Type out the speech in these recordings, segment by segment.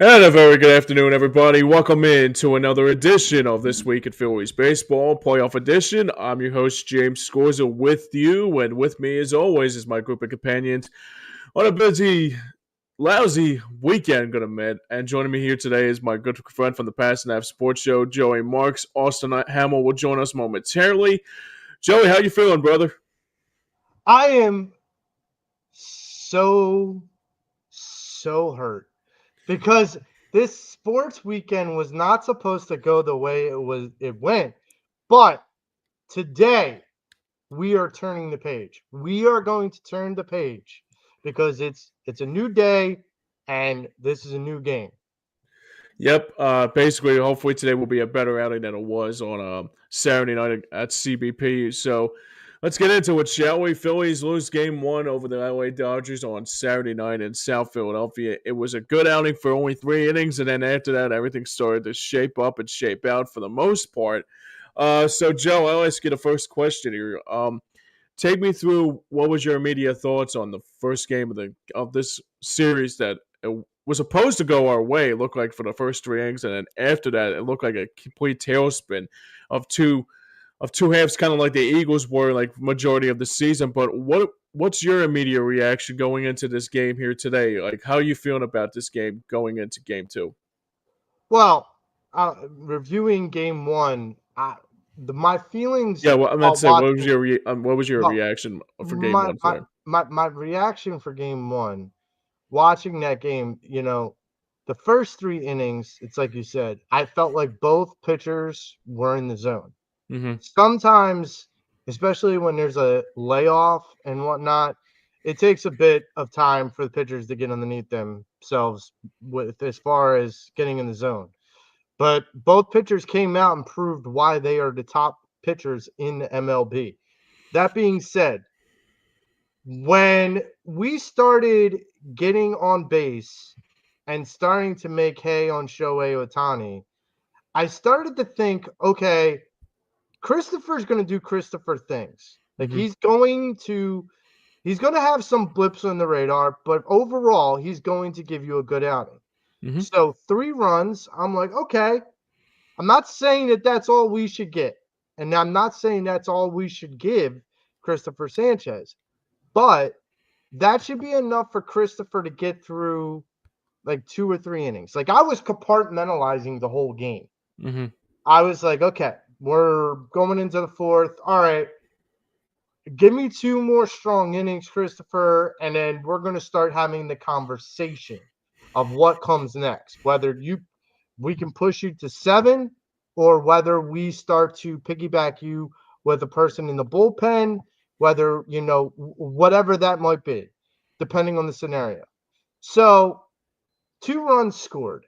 And a very good afternoon, everybody. Welcome in to another edition of This Week at Phillies Baseball Playoff Edition. I'm your host, James Scorza, with you, and with me, as always, is my group of companions on a busy, lousy weekend, gonna admit. And joining me here today is my good friend from the Past and Half Sports Show, Joey Marks. Austin Hammel will join us momentarily. Joey, how you feeling, brother? I am so hurt because this sports weekend was not supposed to go the way it went. But today we are turning the page. We are going to turn the page because it's a new day and this is a new game. Yep. Basically, hopefully today will be a better outing than it was on Saturday night at CBP. So let's get into it, shall we? Phillies lose game one over the LA Dodgers on Saturday night in South Philadelphia. It was a good outing for only 3 innings, and then after that, everything started to shape up and shape out for the most part. So, Joe, I'll ask you the first question here. Take me through what was your immediate thoughts on the first game of this series that was supposed to go our way. It looked like for the first 3 innings, and then after that, it looked like a complete tailspin of two halves, kind of like the Eagles were like majority of the season. But what's your immediate reaction going into this game here today? Like, how are you feeling about this game going into game two? Well, reviewing game one, my feelings Yeah, well, I'm not while saying what was watching. your what was your Well, reaction for game my one? my Sorry. my reaction for game one, watching that game, the first 3 innings, it's like you said, I felt like both pitchers were in the zone. Mm-hmm. Sometimes, especially when there's a layoff and whatnot, it takes a bit of time for the pitchers to get underneath themselves with as far as getting in the zone. But both pitchers came out and proved why they are the top pitchers in the MLB. That being said, when we started getting on base and starting to make hay on Shohei Ohtani, I started to think, okay, Christopher's going to do Christopher things. Like Mm-hmm. he's going to have some blips on the radar, but overall, he's going to give you a good outing. Mm-hmm. So 3 runs, I'm like, okay. I'm not saying that that's all we should get, and I'm not saying that's all we should give Christopher Sanchez, but that should be enough for Christopher to get through like 2 or 3 innings. Like I was compartmentalizing the whole game. Mm-hmm. I was like, okay, we're going into the fourth. All right, give me 2 more strong innings, Christopher, and then we're going to start having the conversation of what comes next. Whether we can push you to 7, or whether we start to piggyback you with a person in the bullpen, whether whatever that might be, depending on the scenario. So 2 runs scored.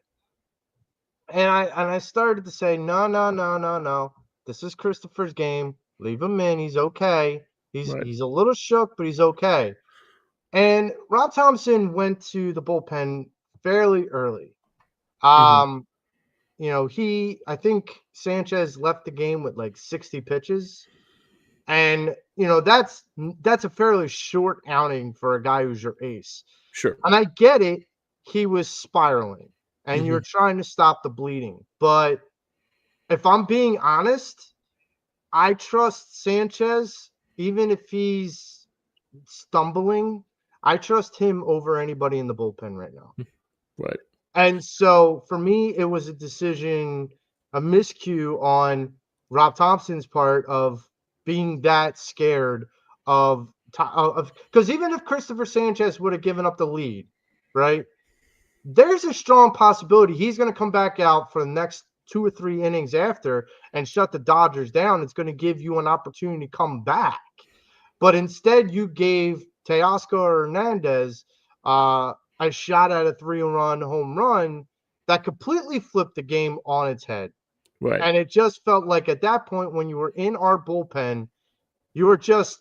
And I started to say, no, no, no, no, no. This is Christopher's game. Leave him in. He's okay. He's Right. he's a little shook, but he's okay. And Rob Thompson went to the bullpen fairly early. Mm-hmm. Um, I think Sanchez left the game with like 60 pitches. And that's a fairly short outing for a guy who's your ace. Sure. And I get it. He was spiraling and Mm-hmm. you're trying to stop the bleeding. But if I'm being honest, I trust Sanchez, even if he's stumbling. I trust him over anybody in the bullpen right now. Right. And so for me, it was a miscue on Rob Thompson's part of being that scared of because even if Christopher Sanchez would have given up the lead, right? There's a strong possibility he's going to come back out for the next 2 or 3 innings after and shut the Dodgers down. It's going to give you an opportunity to come back. But instead, you gave Teoscar Hernandez a shot at a 3-run home run that completely flipped the game on its head. Right. And it just felt like at that point, when you were in our bullpen, you were just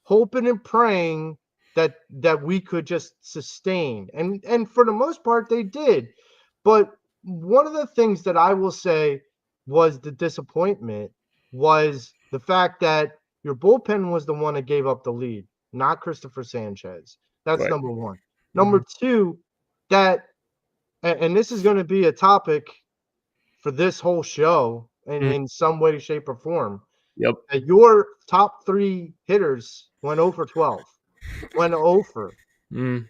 hoping and praying that we could just sustain. And for the most part, they did. But one of the things that I will say was the disappointment was the fact that your bullpen was the one that gave up the lead, not Christopher Sanchez. That's Right. number one. Mm-hmm. Number two, that and this is going to be a topic for this whole show Mm, in some way, shape, or form. yep. Your top 3 hitters went 0 for 12, went 0 for. Mm,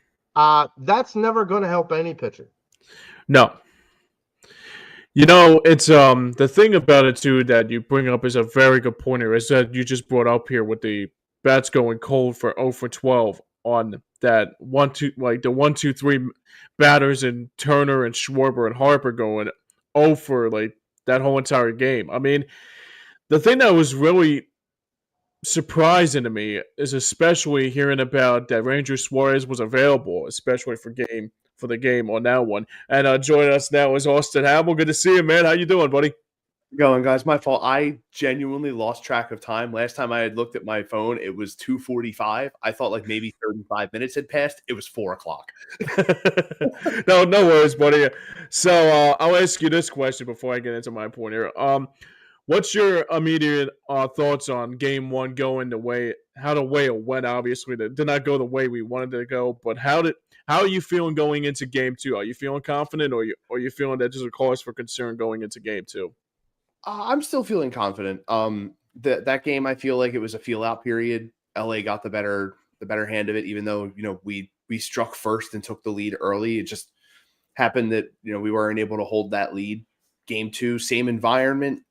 That's never going to help any pitcher. no. It's the thing about it too that you bring up is a very good pointer. Is that you just brought up here with the bats going cold for 0 for 12 on that 1-2, like the 1-2-3 batters and Turner and Schwarber and Harper going 0 for like that whole entire game. I mean, the thing that was really surprising to me is especially hearing about that Ranger Suarez was available, especially for the game on that one. And joining us now is Austin Hammel. Good to see you, man. How you doing, buddy? Going, guys. My fault. I genuinely lost track of time. Last time I had looked at my phone, it was 2:45. I thought like maybe 35 minutes had passed. It was 4 o'clock. No worries, buddy. So I'll ask you this question before I get into my point here. What's your immediate thoughts on Game One going how the way it went? Obviously, that did not go the way we wanted it to go. But how are you feeling going into Game Two? Are you feeling confident, or you feeling that there's a cause for concern going into Game Two? I'm still feeling confident. That game, I feel like it was a feel out period. LA got the better hand of it, even though we struck first and took the lead early. It just happened that we weren't able to hold that lead. Game two, same environment.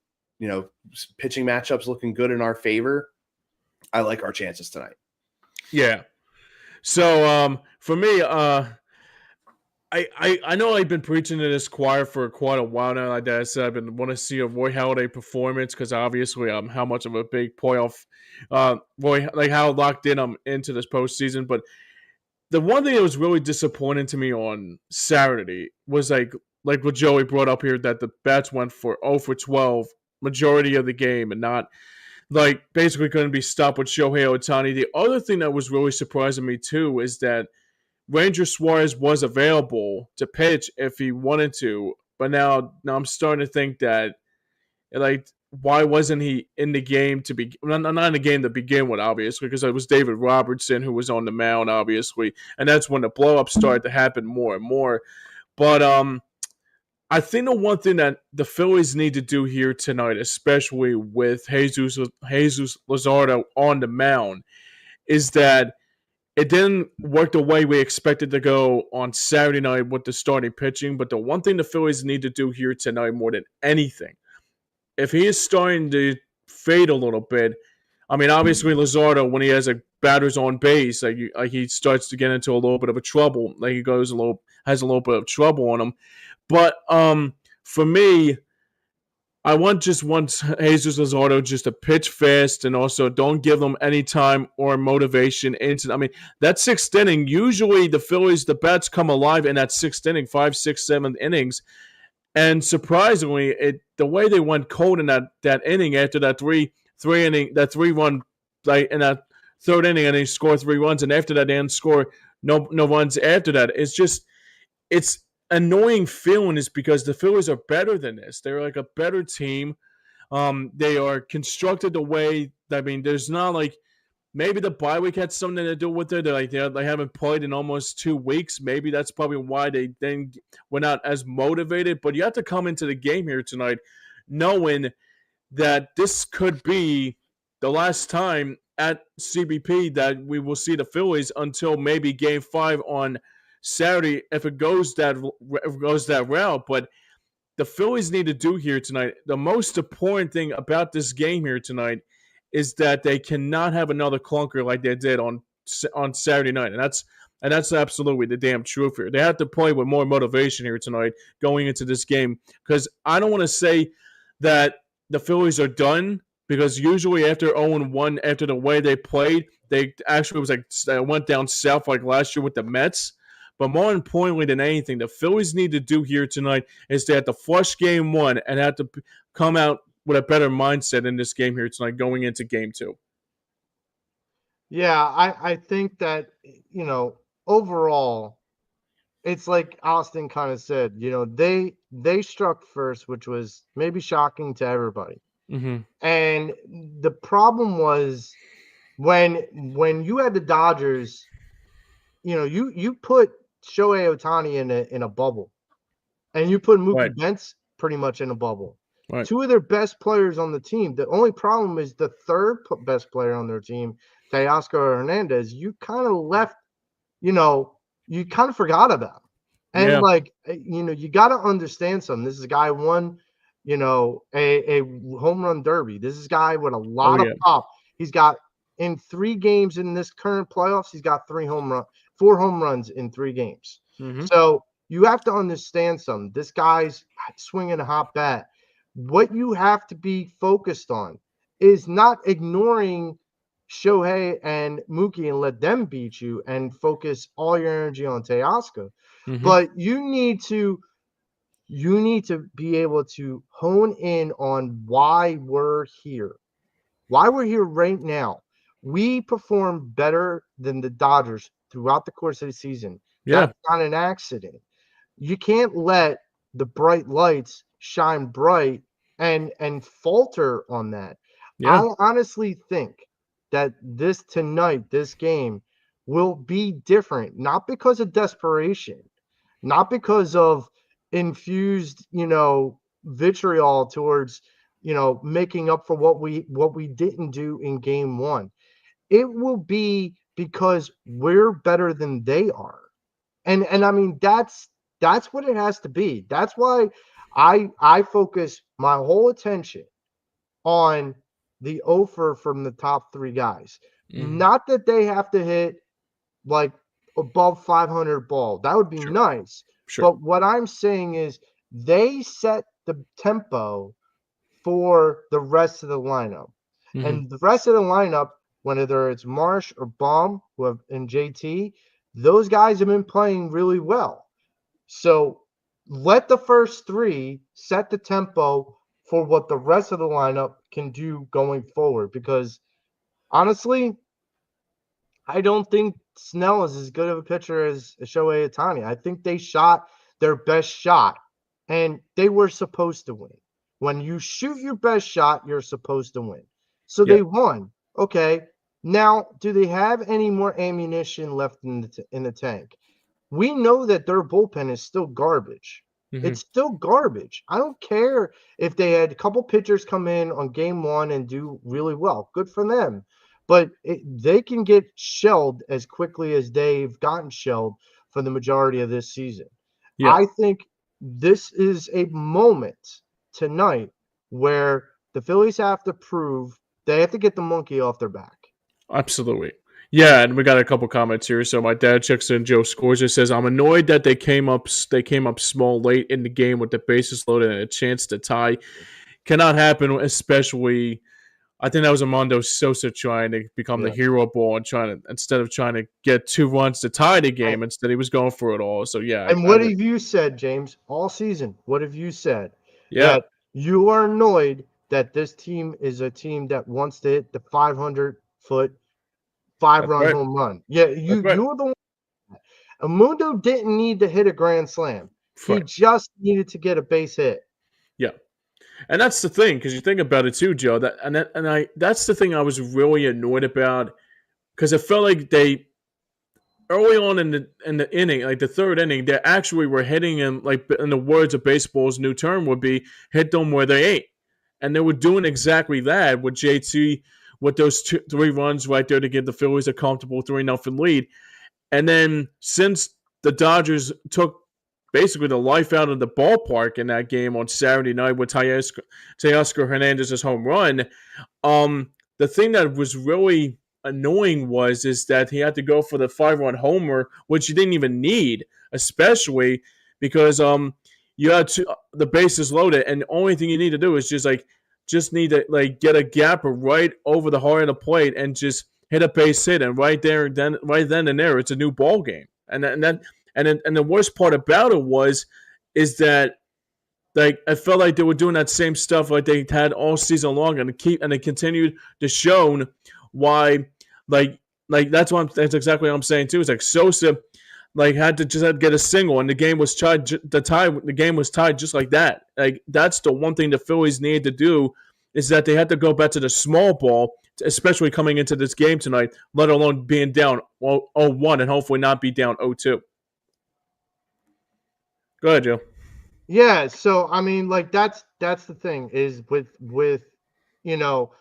Pitching matchups looking good in our favor. I like our chances tonight. Yeah. So for me, I know I've been preaching to this choir for quite a while now. Like I said, I've been want to see a Roy Halladay performance because obviously how much of a big playoff, like how locked in I'm into this postseason. But the one thing that was really disappointing to me on Saturday was like what Joey brought up here, that the bats went for 0 for 12 majority of the game and not like basically couldn't be stopped with Shohei Ohtani. The other thing that was really surprising me too is that Ranger Suarez was available to pitch if he wanted to, but now I'm starting to think that like why wasn't he in the game to be not in the game to begin with, obviously, because it was David Robertson who was on the mound, obviously, and that's when the blow up started to happen more and more. But I think the one thing that the Phillies need to do here tonight, especially with Jesus Luzardo on the mound, is that it didn't work the way we expected to go on Saturday night with the starting pitching. But the one thing the Phillies need to do here tonight more than anything, if he is starting to fade a little bit, I mean, obviously Luzardo, when he has batters on base, like he starts to get into a little bit of a trouble. Like he has a little bit of trouble on him. But for me, I want Jesus Luzardo just to pitch fast and also don't give them any time or motivation into. I mean, that sixth inning, usually the bats come alive in that sixth inning, 5, 6, 7 innings. And surprisingly, the way they went cold in that inning after that three run, like in that third inning, and they score 3 runs, and after that they didn't score no runs after that. It's annoying feeling is because the Phillies are better than this. They're like a better team. They are constructed the way. I mean, there's not like maybe the bye week had something to do with it. They haven't played in almost 2 weeks. Maybe that's probably why they then were not as motivated. But you have to come into the game here tonight knowing that this could be the last time at CBP that we will see the Phillies until maybe Game 5 on Saturday if it goes that route. But the Phillies need to do here tonight, the most important thing about this game here tonight is that they cannot have another clunker like they did on Saturday night, and that's absolutely the damn truth here. They have to play with more motivation here tonight going into this game, because I don't want to say that the Phillies are done, because usually after 0-1, after the way they played, they actually went down south like last year with the Mets. But more importantly than anything, the Phillies need to do here tonight is they have to flush Game 1 and have to come out with a better mindset in this game here tonight going into Game 2. Yeah, I think that, overall, it's like Austin kind of said, they struck first, which was maybe shocking to everybody. Mm-hmm. And the problem was when you had the Dodgers, you put Shohei Ohtani in a bubble. and you put Mookie Right. Betts pretty much in a bubble. Right. Two of their best players on the team. The only problem is the third best player on their team, Teoscar Hernandez. You kind of left, you kind of forgot about him. And you got to understand something. This is a guy who won, a home run derby. This is a guy with a lot of pop. He's got in 3 games in this current playoffs, he's got 4 home runs in 3 games. Mm-hmm. So you have to understand something. This guy's swinging a hot bat. What you have to be focused on is not ignoring Shohei and Mookie and let them beat you and focus all your energy on Teoscar. Mm-hmm. But you need to be able to hone in on why we're here. Why we're here right now. We perform better than the Dodgers throughout the course of the season. Yeah. That's not an accident. You can't let the bright lights shine bright and falter on that. Yeah. I honestly think that this game will be different, not because of desperation, not because of infused, vitriol towards, making up for what we didn't do in game 1. It will be because we're better than they are. And I mean, that's what it has to be. That's why I focus my whole attention on the offer from the top 3 guys. Mm-hmm. Not that they have to hit like above 500 ball. That would be nice. Sure. But what I'm saying is they set the tempo for the rest of the lineup. Mm-hmm. And the rest of the lineup, whether it's Marsh or Baum and JT, those guys have been playing really well. So let the first 3 set the tempo for what the rest of the lineup can do going forward. Because honestly, I don't think Snell is as good of a pitcher as Shohei Ohtani. I think they shot their best shot, and they were supposed to win. When you shoot your best shot, you're supposed to win. So they won. Okay. Now, do they have any more ammunition left in the tank? We know that their bullpen is still garbage. Mm-hmm. It's still garbage. I don't care if they had a couple pitchers come in on game 1 and do really well. Good for them. But they can get shelled as quickly as they've gotten shelled for the majority of this season. Yeah. I think this is a moment tonight where the Phillies have to prove they have to get the monkey off their back. Absolutely. Yeah, and we got a couple comments here. So my dad checks in. Joe Scorza says, "I'm annoyed that they came up small late in the game with the bases loaded and a chance to tie. Cannot happen, especially." I think that was Armando Sosa trying to become the hero ball and instead of trying to get 2 runs to tie the game, instead he was going for it all. So yeah. And what have you said, James, all season? What have you said? Yeah. That you are annoyed that this team is a team that wants to hit the 500-foot 5-run home run. Yeah, you're the one. Armando didn't need to hit a grand slam. He just needed to get a base hit. Yeah. And that's the thing, because you think about it too, Joe. That's the thing I was really annoyed about, because it felt like they early on in the inning, like the 3rd inning, they actually were hitting him, like in the words of baseball's new term would be, hit them where they ain't, and they were doing exactly that with JT with those 3 runs right there to give the Phillies a comfortable 3-0 lead, and then since the Dodgers took basically the life out of the ballpark in that game on Saturday night with Teoscar Hernandez's home run. The thing that was really annoying is that he had to go for the 5-run homer, which he didn't even need, especially because you had the bases loaded, and the only thing you need to do is just need to get a gap right over the heart of the plate and just hit a base hit, and right then and there, it's a new ball game, and the worst part about it is that I felt like they were doing that same stuff like they had all season long, and they continued to show why that's exactly what I'm saying too. It's like Sosa had to get a single, and the game was tied. The game was tied just like that. That's the one thing the Phillies needed to do, is that they had to go back to the small ball, especially coming into this game tonight, let alone being down 0-1 and hopefully not be down 0-2. Go ahead, Joe. Yeah, so I mean, like that's the thing is with you know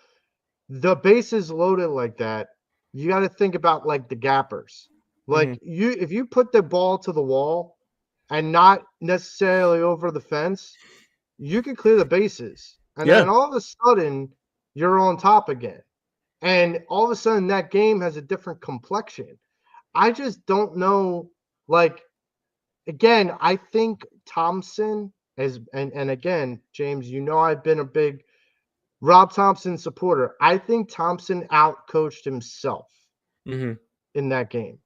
the bases loaded like that, you got to think about like the gappers. Hmm. Like if you put the ball to the wall and not necessarily over the fence, you can clear the bases, and Yeah. then all of a sudden you're on top again, and all of a sudden that game has a different complexion. I just don't know, like again, I think Thompson is, and again, James, I've been a big Rob Thompson supporter. I think Thompson outcoached himself Hmm. in that game.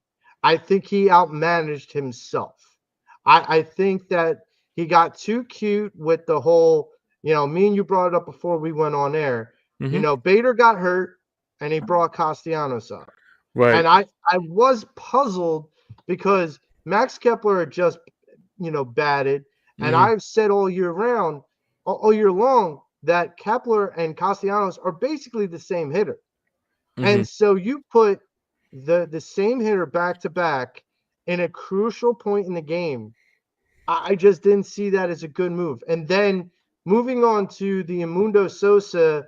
I think he outmanaged himself. I think that he got too cute with the whole, me and you brought it up before we went on air. Hmm. Bader got hurt and he brought Castellanos up. Right. And I was puzzled because Max Kepler had just, batted. And Hmm. I've said all year round, all year long, that Kepler and Castellanos are basically the same hitter. Hmm. And so you put the same hitter back to back in a crucial point in the game. I just didn't see that as a good move. And then moving on to the Amundo Sosa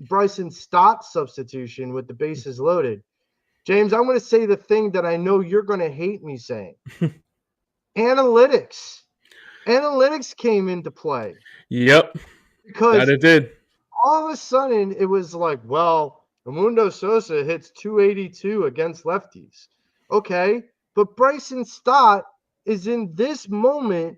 Bryson Stott substitution with the bases loaded. James, I'm going to say the thing that I know you're going to hate me saying. Analytics. Analytics came into play Yep. That because it did. all of a sudden it was like, well, Amundo Sosa hits 282 against lefties. Okay, but Bryson Stott is in this moment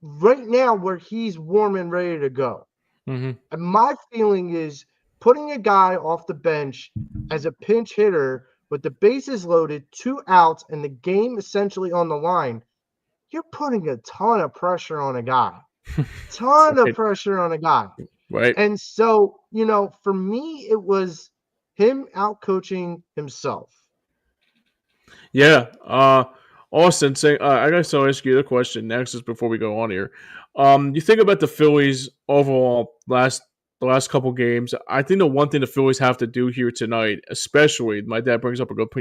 right now where he's warm and ready to go. Hmm. And my feeling is putting a guy off the bench as a pinch hitter with the bases loaded, 2 outs, and the game essentially on the line, you're putting a ton of pressure on a guy. Ton of Right. pressure on a guy. Right. And so, for me, it was him out coaching himself. Yeah. Austin, say, I guess I'll ask you the question next, just before we go on here. You think about the Phillies overall the last couple games. I think the one thing the Phillies have to do here tonight, especially, my dad brings up a good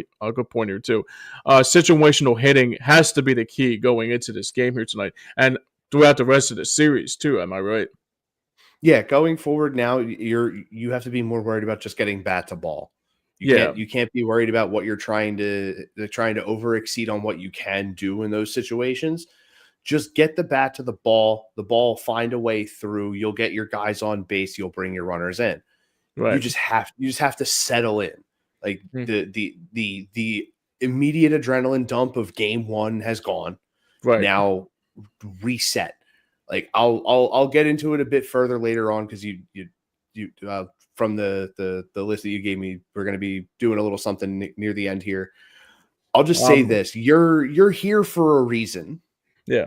point here too. Situational hitting has to be the key going into this game here tonight, and throughout the rest of the series too. Am I right? Yeah, going forward now, you have to be more worried about just getting bat to ball. Yeah. You can't be worried about what you're trying to over exceed on what you can do in those situations. Just get the bat to the ball, find a way through. You'll get your guys on base. You'll bring your runners in. Right. You just have to settle in. Like Mm. the immediate adrenaline dump of game one has gone. Right. Now reset. Like I'll get into it a bit further later on because you from the list that you gave me, we're going to be doing a little something near the end here. I'll just say this: you're here for a reason. Yeah.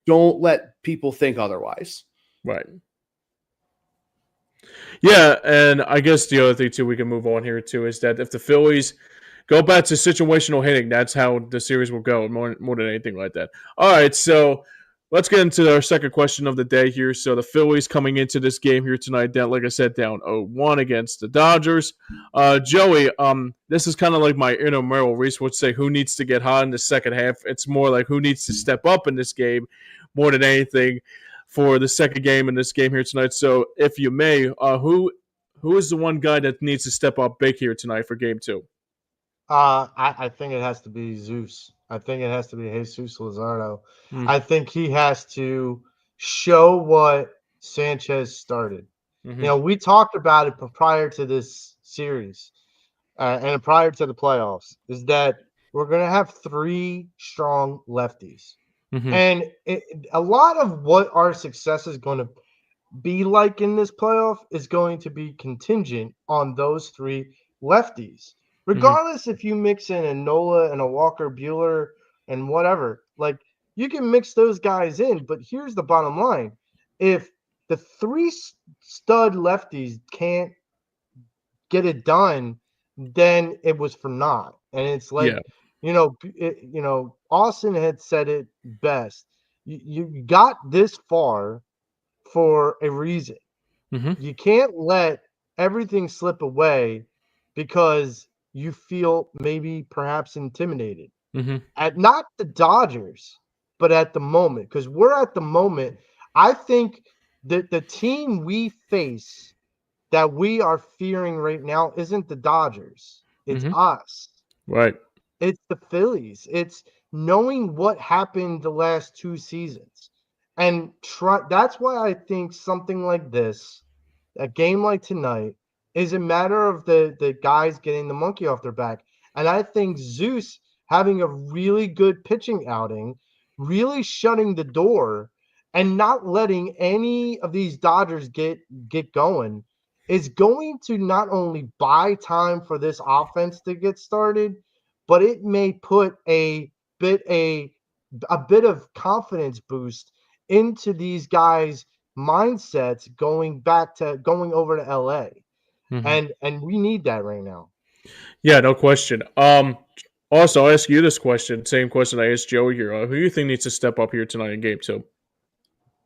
Don't let people think otherwise. Right. Yeah, and I guess the other thing too we can move on here too is that if the Phillies go back to situational hitting, that's how the series will go more than anything like that. All right, so let's get into our second question of the day here. So the Phillies coming into this game here tonight, down, like I said, down 0-1 against the Dodgers. Joey, this is kind of like my inner Merrill Reese would say, who needs to get hot in the second half? It's more like who needs to step up in this game more than anything for the second game in this game here tonight. So, if you may, who is the one guy that needs to step up big here tonight for game two? I think it has to be Zeus. I think it has to be Jesus Luzardo. Mm. I think he has to show what Sanchez started. Mm-hmm. We talked about it prior to this series and prior to the playoffs, is that we're going to have three strong lefties. Mm-hmm. And a lot of what our success is going to be like in this playoff is going to be contingent on those three lefties. Mm-hmm. Regardless if you mix in a Nola and a Walker Bueller and whatever, like you can mix those guys in. But here's the bottom line: if the three stud lefties can't get it done, then it was for naught. And it's Yeah. like, Austin had said it best. You got this far for a reason. Mm-hmm. You can't let everything slip away because you feel maybe perhaps intimidated Mm-hmm. at not the Dodgers, but at the moment, because we're at the moment, I think that the team we face that we are fearing right now isn't the Dodgers. It's Mm-hmm. us. Right. It's the Phillies. It's knowing what happened the last 2 seasons. And that's why I think something like this, a game like tonight, is a matter of the guys getting the monkey off their back. And I think Zeus having a really good pitching outing, really shutting the door and not letting any of these Dodgers get going is going to not only buy time for this offense to get started, but it may put bit a bit of confidence boost into these guys' mindsets going over to LA. Mm-hmm. And we need that right now. Yeah, no question. Also, I'll ask you this question. Same question I asked Joey here. Who do you think needs to step up here tonight in game 2?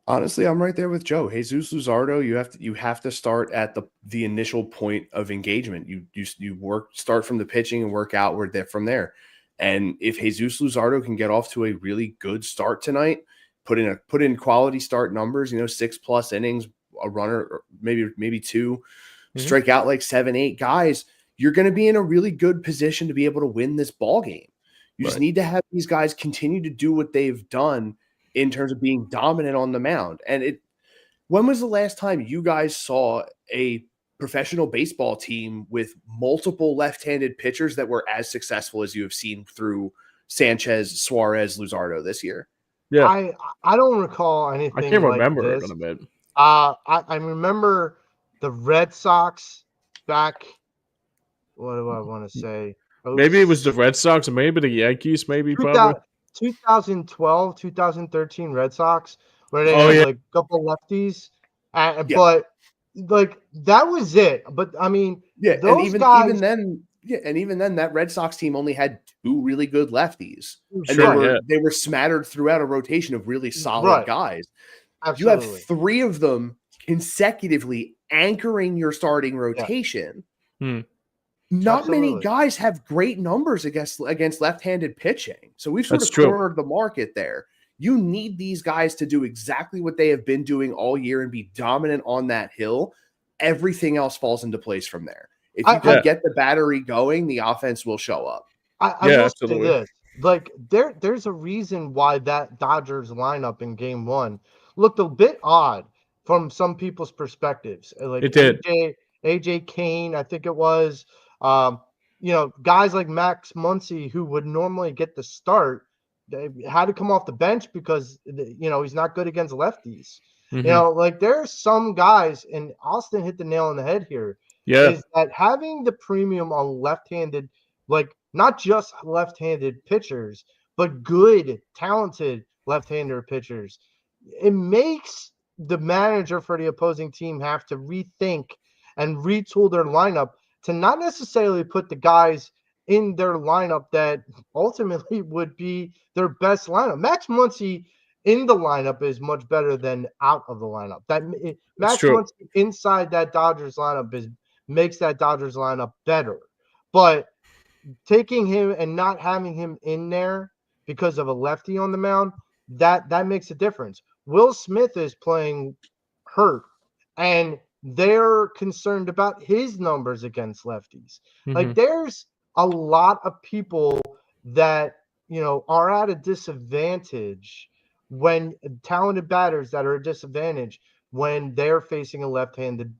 Honestly, I'm right there with Joe. Jesus Luzardo, you have to start at the initial point of engagement. You start from the pitching and work outward from there. And if Jesus Luzardo can get off to a really good start tonight, put in quality start numbers, 6+ innings, a runner, or maybe 2, strike out like 7, 8 guys, you're going to be in a really good position to be able to win this ball game. You just need to have these guys continue to do what they've done in terms of being dominant on the mound. And when was the last time you guys saw a professional baseball team with multiple left-handed pitchers that were as successful as you have seen through Sanchez, Suarez, Luzardo this year? Yeah. I don't recall I anything can't like remember it this. in a bit. I remember the Red Sox back. What do I want to say? Maybe it was the Red Sox, or maybe the Yankees, maybe probably. 2012, 2013 Red Sox, where they Oh, had yeah. like a couple lefties, Yeah. but like that was it. But I mean, Yeah, those and guys, even then, that Red Sox team only had 2 really good lefties, and Sure, they were smattered throughout a rotation of really solid right? guys. You have Absolutely. 3 of them consecutively anchoring your starting rotation. Hmm. Not many Absolutely. guys have great numbers against left-handed pitching. So we've sort That's of true. cornered the market there. You need these guys to do exactly what they have been doing all year and be dominant on that hill. Everything else falls into place from there. If you can get the battery going, the offense will show up. I will say this. Like there's a reason why that Dodgers lineup in game 1 looked a bit odd from some people's perspectives. Like It did. AJ Kane, I think it was. Guys like Max Muncy, who would normally get the start, they had to come off the bench because he's not good against lefties. Mm-hmm. Like there's some guys, and Austin hit the nail on the head here. Yeah. Is that having the premium on left-handed, like not just left-handed pitchers, but good, talented left-hander pitchers? It makes the manager for the opposing team have to rethink and retool their lineup to not necessarily put the guys in their lineup that ultimately would be their best lineup. Max Muncy in the lineup is much better than out of the lineup. Max Muncy inside that Dodgers lineup makes that Dodgers lineup better. But taking him and not having him in there because of a lefty on the mound, that makes a difference. Will Smith is playing hurt, and they're concerned about his numbers against lefties. Mm-hmm. Like there's a lot of people that are at a disadvantage when talented batters that are a disadvantage when they're facing a left-handed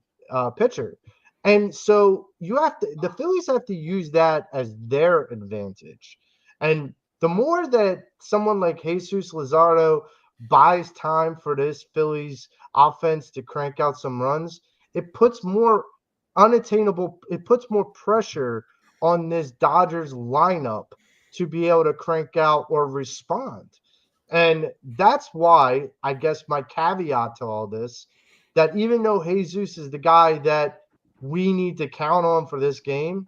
pitcher. And so the Phillies have to use that as their advantage. And the more that someone like Jesus Luzardo buys time for this Phillies offense to crank out some runs, it puts more pressure on this Dodgers lineup to be able to crank out or respond. And that's why I guess my caveat to all this, that even though Jesus is the guy that we need to count on for this game,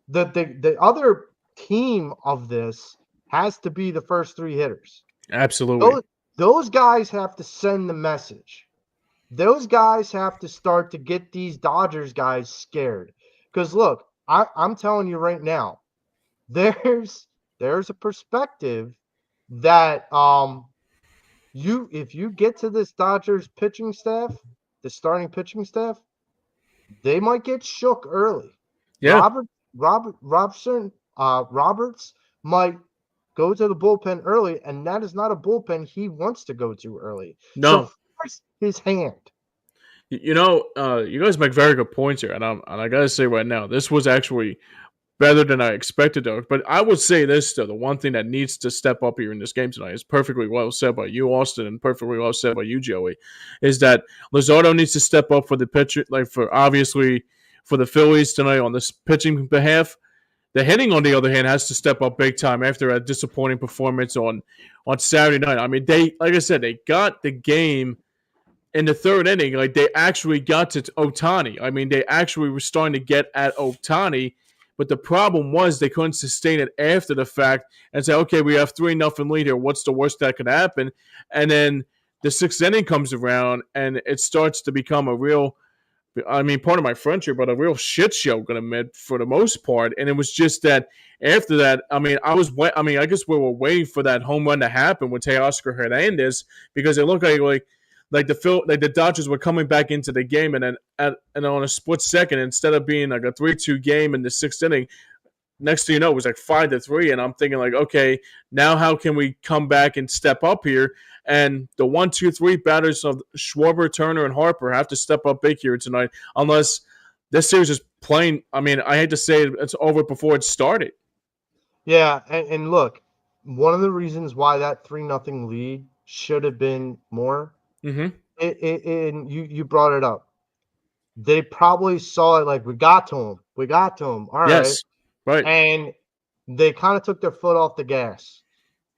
the other team of this has to be the first 3 hitters. Absolutely. Those guys have to send the message. Those guys have to start to get these Dodgers guys scared. Because look, I'm telling you right now, there's a perspective that if you get to this Dodgers pitching staff, the starting pitching staff, they might get shook early. Yeah. Roberts might go to the bullpen early, and that is not a bullpen he wants to go to early. So No. force his hand. You guys make very good points here, and I gotta say right now, this was actually better than I expected, though. But I would say this, though, the one thing that needs to step up here in this game tonight is perfectly well said by you, Austin, and perfectly well said by you, Joey, is that Luzardo needs to step up for the pitcher, for the Phillies tonight on this pitching behalf. The hitting, on the other hand, has to step up big time after a disappointing performance on Saturday night. I mean, like I said, they got the game in the third inning. Like, they actually got to Ohtani. I mean, they actually were starting to get at Ohtani, but the problem was they couldn't sustain it after the fact and say, okay, we have 3-0 lead here. What's the worst that could happen? And then the sixth inning comes around, and it starts to become a real, pardon my French here, but a real shit show, going to admit, for the most part. And it was just that after that, I guess we were waiting for that home run to happen with Teoscar Hernandez, because it looked like the Dodgers were coming back into the game, and then on a split second, instead of being like a 3-2 game in the sixth inning, next thing you know, it was like 5-3, and I'm thinking like, okay, now how can we come back and step up here? And the 1, 2, 3 batters of Schwarber, Turner, and Harper have to step up big here tonight, unless this series is playing. I mean, I hate to say it's over before it started. Yeah, and look, one of the reasons why that 3-0 lead should have been more. Mm-hmm. And you brought it up. They probably saw it like, we got to him. All right. Yes, right. And they kind of took their foot off the gas.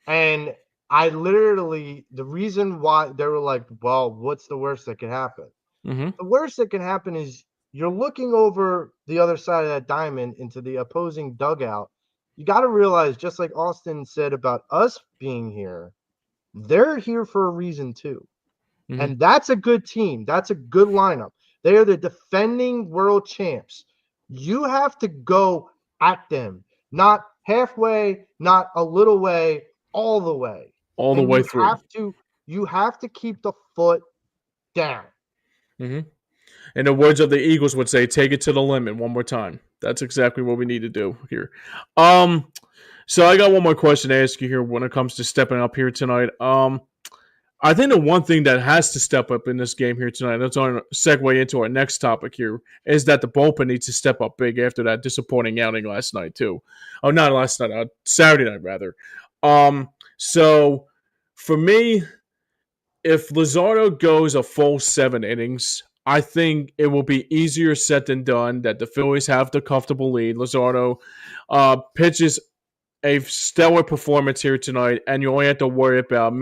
And the reason why they were like, well, what's the worst that can happen? Mm-hmm. The worst that can happen is you're looking over the other side of that diamond into the opposing dugout. You got to realize, just like Austin said about us being here, they're here for a reason too. Mm-hmm. And that's a good team. That's a good lineup. They are the defending world champs. You have to go at them, not halfway, not a little way, all the way. All the way through. You have to keep the foot down. Mm-hmm. In the words of the Eagles would say, take it to the limit one more time. That's exactly what we need to do here. So I got one more question to ask you here when it comes to stepping up here tonight. I think the one thing that has to step up in this game here tonight, that's on a segue into our next topic here, is that the bullpen needs to step up big after that disappointing outing last night too. Oh, not last night, Saturday night rather. So for me, if Luzardo goes a full 7 innings, I think it will be easier said than done that the Phillies have the comfortable lead. Luzardo pitches a stellar performance here tonight, and you only have to worry about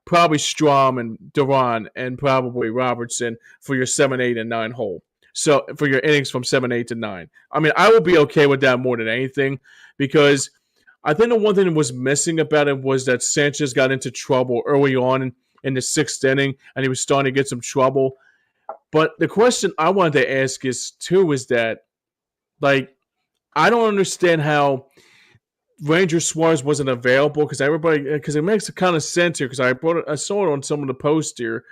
probably Strom and Duran and probably Robertson for your 7, 8, and 9 hole. So for your innings from 7, 8 to 9. I mean, I would be okay with that more than anything, because I think the one thing that was missing about it was that Sanchez got into trouble early on in the 6th inning, and he was starting to get some trouble. But the question I wanted to ask is that, like, I don't understand how Ranger Suarez wasn't available, because it makes a kind of sense here, because I saw it on some of the posts here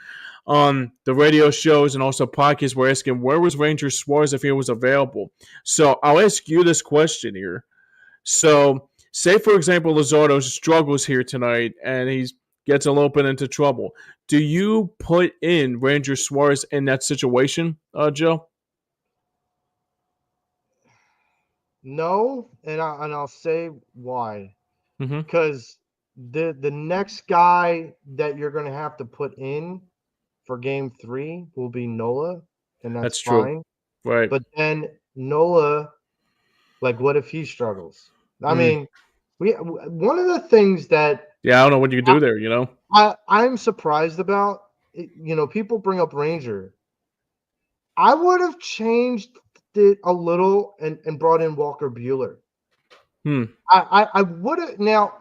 on the radio shows and also podcasts were asking, where was Ranger Suarez if he was available? So I'll ask you this question here. So say, for example, Luzardo struggles here tonight and he gets a little bit into trouble. Do you put in Ranger Suarez in that situation, Joe? No, and I'll say why. Mm-hmm. Because the next guy that you're going to have to put in for Game 3 will be Nola, and that's fine. True. Right. But then Nola, like, what if he struggles? I mean, one of the things that I don't know what you can do there. I'm surprised about. People bring up Ranger. I would have changed it a little and brought in Walker Buehler. I would have now.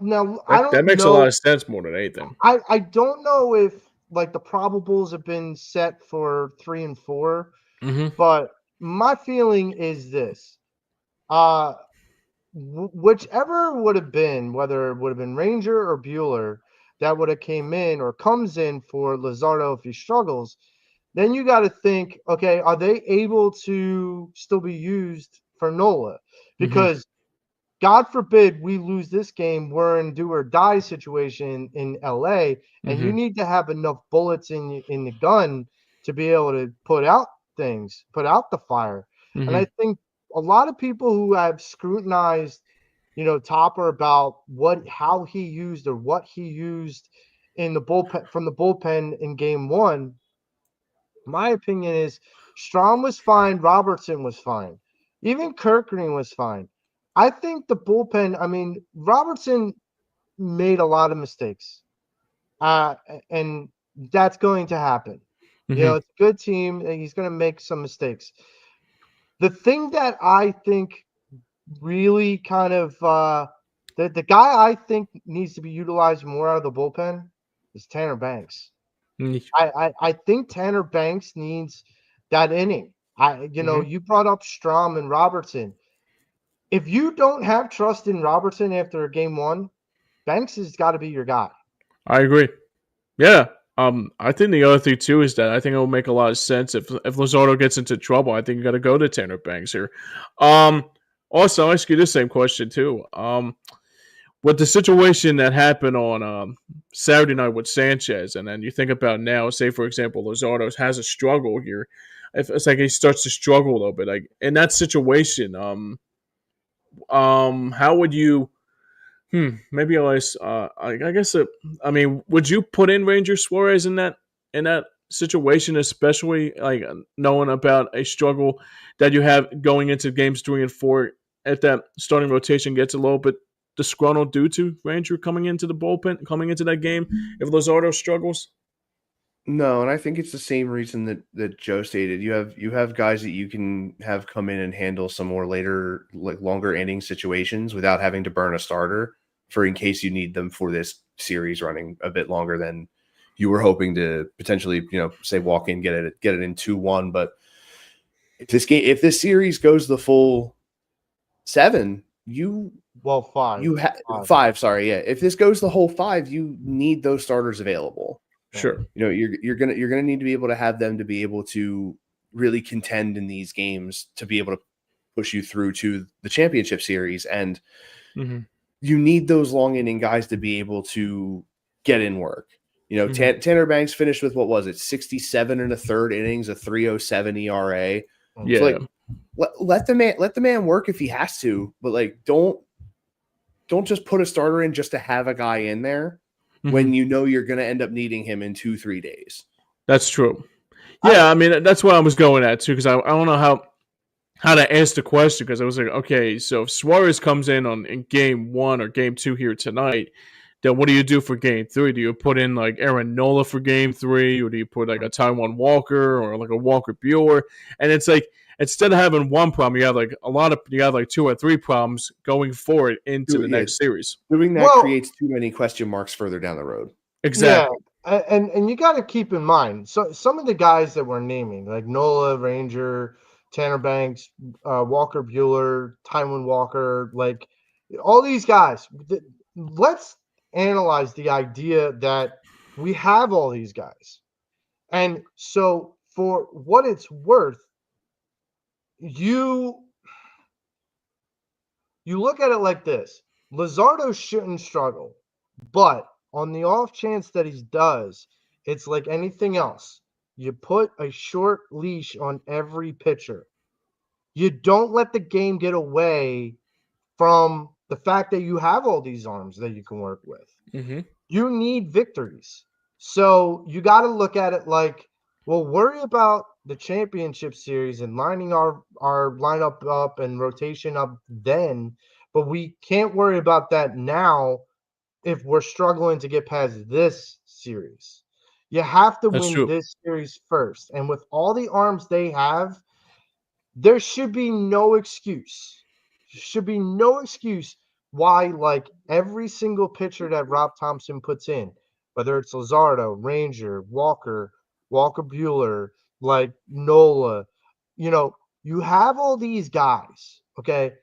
I don't. That makes a lot of sense more than anything. I don't know if like the probables have been set for 3 and 4, but my feeling is this: whichever would have been, whether it would have been Ranger or Bueller that would have came in or comes in for Luzardo if he struggles, then you got to think, okay, are they able to still be used for Nola? Because God forbid we lose this game, we're in do or die situation in LA, and you need to have enough bullets in the gun to be able to put out the fire. And I think a lot of people who have scrutinized, Topper about how he used or what he used in the bullpen from the bullpen in game one, my opinion is Strom was fine, Robertson was fine, even Kirkering was fine. I think the bullpen, I mean, Robertson made a lot of mistakes. And that's going to happen. It's a good team, and he's going to make some mistakes. The thing that I think really kind of the guy I think needs to be utilized more out of the bullpen is Tanner Banks. I think Tanner Banks needs that inning. You brought up Strom and Robertson. If you don't have trust in Robertson after game one, Banks has got to be your guy. I agree. Yeah. I think the other thing too is that I think it will make a lot of sense if Luzardo gets into trouble. I think you got to go to Tanner Banks here. Also, I'll ask you the same question too. With the situation that happened on Saturday night with Sanchez, and then you think about now, say for example, Luzardo has a struggle here. If it's like he starts to struggle a little bit, like in that situation, how would you? Maybe I guess. I mean, would you put in Ranger Suarez in that situation, especially like knowing about a struggle that you have going into games 3 and 4, if that starting rotation gets a little bit disgruntled due to Ranger coming into the bullpen, coming into that game, if Luzardo struggles? No, and I think it's the same reason that Joe stated. You have guys that you can have come in and handle some more later, like longer inning situations without having to burn a starter for in case you need them for this series running a bit longer than you were hoping to potentially, say walk in, get it in 2-1. But if this series goes the full 7, five. Sorry, yeah. If this goes the whole 5, you need those starters available. Sure. You're gonna need to be able to have them to be able to really contend in these games to be able to push you through to the championship series, and you need those long inning guys to be able to get in work. Tanner Banks finished with, what was it, 67 and a third innings, a 3.07 ERA. Yeah. So let the man work if he has to, but like don't just put a starter in just to have a guy in there when you're going to end up needing him in 2-3 days. That's true. Yeah, I mean, that's what I was going at too, because I don't know how to ask the question, because I was like, okay, so if Suarez comes in game 1 or game 2 here tonight, then what do you do for game 3? Do you put in like Aaron Nola for game 3, or do you put like a Taijuan Walker or like a Walker Bueller? And it's like, instead of having one problem, you have like 2 or 3 problems going forward into the next series. Doing that creates too many question marks further down the road. Exactly. Yeah, and you got to keep in mind, so some of the guys that we're naming, like Nola, Ranger, Tanner Banks, Walker Bueller, Taijuan Walker, like all these guys. Let's analyze the idea that we have all these guys, and so for what it's worth, you look at it like this: Luzardo shouldn't struggle, but on the off chance that he does, it's like anything else. You put a short leash on every pitcher. You don't let the game get away from the fact that you have all these arms that you can work with. You need victories. So you got to look at it like, we'll worry about the championship series and lining our lineup up and rotation up then, but we can't worry about that now if we're struggling to get past this series. You have to win this series first. And with all the arms they have, there should be no excuse. Why, like, every single pitcher that Rob Thompson puts in, whether it's Luzardo, Ranger, Walker Bueller, like Nola, you have all these guys, okay?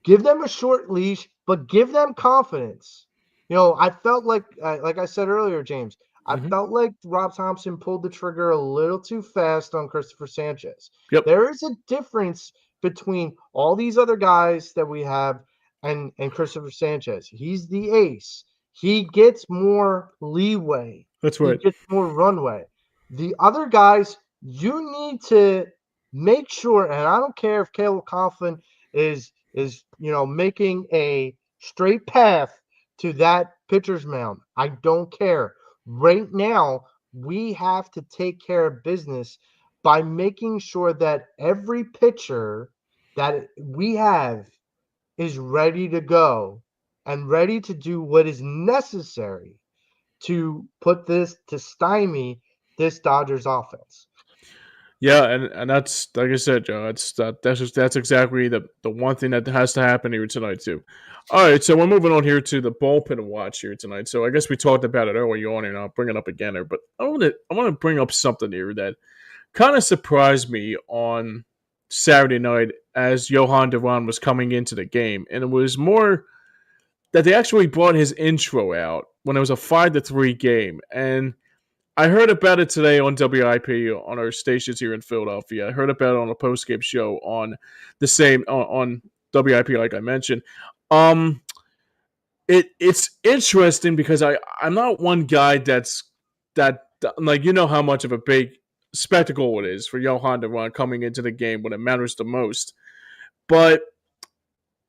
Give them a short leash, but give them confidence. I felt like I said earlier, James, I felt like Rob Thompson pulled the trigger a little too fast on Christopher Sanchez. Yep. There is a difference between all these other guys that we have and Christopher Sanchez. He's the ace. He gets more leeway. That's right. He gets more runway. The other guys, you need to make sure, and I don't care if Caleb Coughlin is making a straight path to that pitcher's mound. I don't care. Right now, we have to take care of business by making sure that every pitcher that we have is ready to go and ready to do what is necessary to stymie this Dodgers offense. Yeah, and that's like I said, Joe. That's exactly the one thing that has to happen here tonight too. All right, so we're moving on here to the bullpen watch here tonight. So I guess we talked about it earlier on, and I'll bring it up again there. But I want to bring up something here that kind of surprised me on Saturday night as Johan Duran was coming into the game, and it was more that they actually brought his intro out when it was a 5-3 game, and I heard about it today on WIP on our stations here in Philadelphia. I heard about it on a postgame show on the same on WIP, like I mentioned. It's interesting because I'm not one guy that like how much of a big spectacle it is for Johan Duran coming into the game when it matters the most, but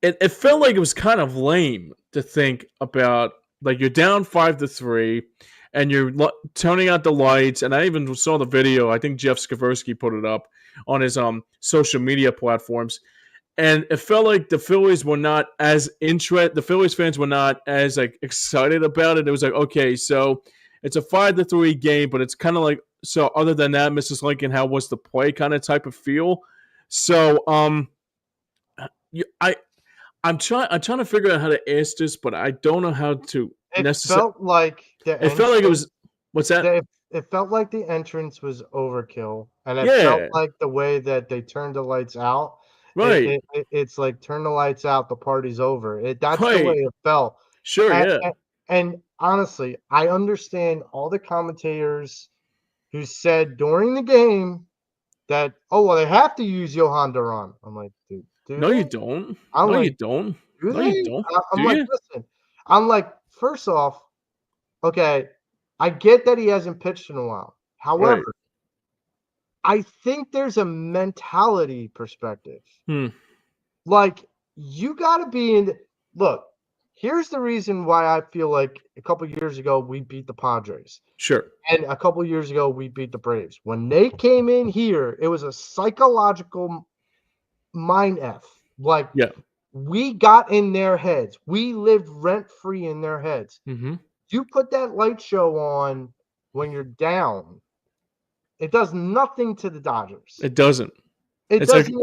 it felt like it was kind of lame to think about, like, you're down 5-3. And you're turning out the lights, and I even saw the video. I think Jeff Skversky put it up on his social media platforms, and it felt like the Phillies were not as the Phillies fans were not as excited about it. It was like, okay, so it's a 5-3 game, but it's kind of like, so other than that, Mrs. Lincoln, how was the play kind of type of feel? So I'm trying to figure out how to ask this, but I don't know how to. It felt like it was. What's that? It felt like the entrance was overkill, and it felt like the way that they turned the lights out. Right. It's like, turn the lights out, the party's over. That's the way it felt. Sure. And honestly, I understand all the commentators who said during the game that, they have to use Johan Duran. I'm like, dude. No, you don't. You don't. No, you don't. I'm like, listen. I'm like, first off, okay, I get that he hasn't pitched in a while. However, I think there's a mentality perspective. Like, you got to be in. Look, here's the reason why I feel like a couple years ago we beat the Padres. Sure. And a couple years ago we beat the Braves. When they came in here, it was a psychological mind F. Like, we got in their heads. We lived rent-free in their heads. You put that light show on when you're down, it does nothing to the Dodgers. It doesn't. It doesn't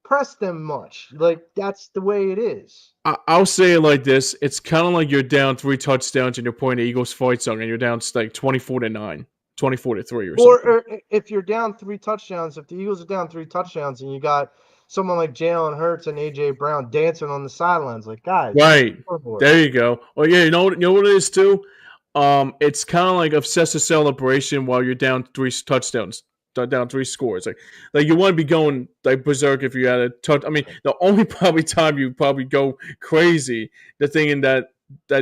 impress them much. Like, that's the way it is. I'll say it like this. It's kind of like you're down 3 touchdowns and you're playing the Eagles fight song and you're down like 24-9, 24-3 or something. Or if you're down 3 touchdowns, if the Eagles are down 3 touchdowns and you got someone like Jalen Hurts and A.J. Brown dancing on the sidelines, like, guys. Right. There you go. Well, yeah, you know what it is too? It's kind of like obsessive celebration while you're down 3 touchdowns, down 3 scores. Like you want to be going like berserk if you had a touch. I mean, the only probably time you probably go crazy, the thinking that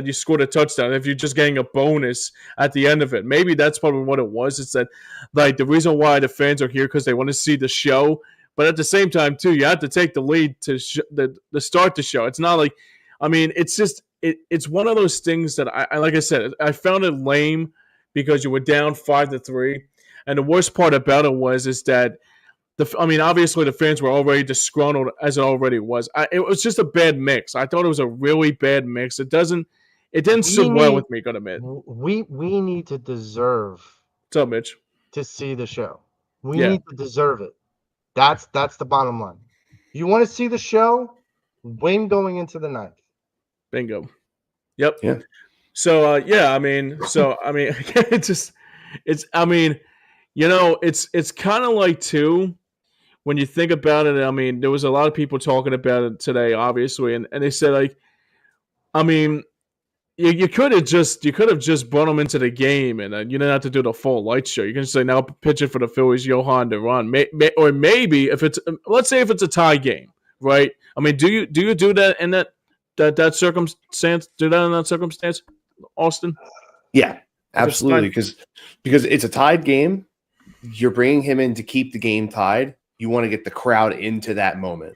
you scored a touchdown, if you're just getting a bonus at the end of it. Maybe that's probably what it was. It's that, like, the reason why the fans are here because they want to see the show. But at the same time, too, you have to take the lead to start the show. It's not like, I mean, it's just it's one of those things that I like I said, I found it lame because you were down 5-3, and the worst part about it was that obviously the fans were already disgruntled as it already was. It was just a bad mix. I thought it was a really bad mix. It didn't sit well with me. Gotta admit, we need to deserve. What's up, Mitch? To see the show, we need to deserve it. That's the bottom line. You want to see the show? Win going into the 9th. Bingo. Yep. Yeah. So it's kind of like too when you think about it, I mean, there was a lot of people talking about it today, obviously, and they said like, I mean, you could have just brought him into the game, and you didn't have to do the full light show. You can just say now pitching for the Phillies, Johan Duran, or maybe if it's let's say if it's a tie game, right? I mean, do you do that in that circumstance? Do that in that circumstance, Austin? Yeah, absolutely. Because it's a tied game. You're bringing him in to keep the game tied. You want to get the crowd into that moment.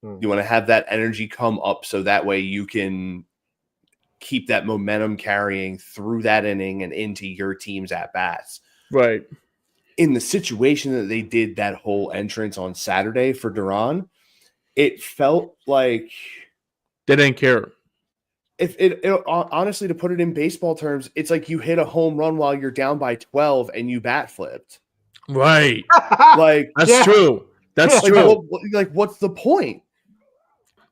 You want to have that energy come up so that way you can keep that momentum carrying through that inning and into your team's at-bats. Right. In the situation that they did that whole entrance on Saturday for Duran, it felt like they didn't care. If it honestly, to put it in baseball terms, it's like you hit a home run while you're down by 12 and you bat flipped. Right. Like that's true. That's true. Like what's the point?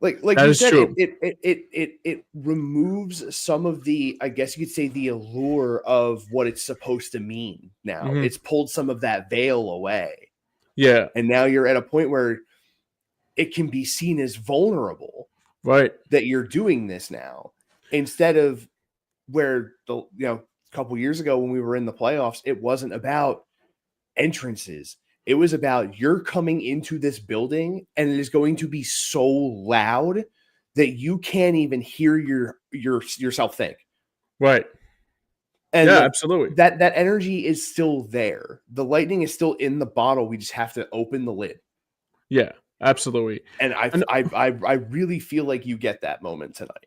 Like that you is said, true. It removes some of the, I guess you could say, the allure of what it's supposed to mean now. Mm-hmm. It's pulled some of that veil away. Yeah. And now you're at a point where it can be seen as vulnerable. Right. That you're doing this now. Instead of where a couple years ago when we were in the playoffs, it wasn't about entrances. It was about you're coming into this building and it is going to be so loud that you can't even hear yourself think. Right. And yeah, absolutely. That energy is still there. The lightning is still in the bottle. We just have to open the lid. Yeah, absolutely. And I really feel like you get that moment tonight.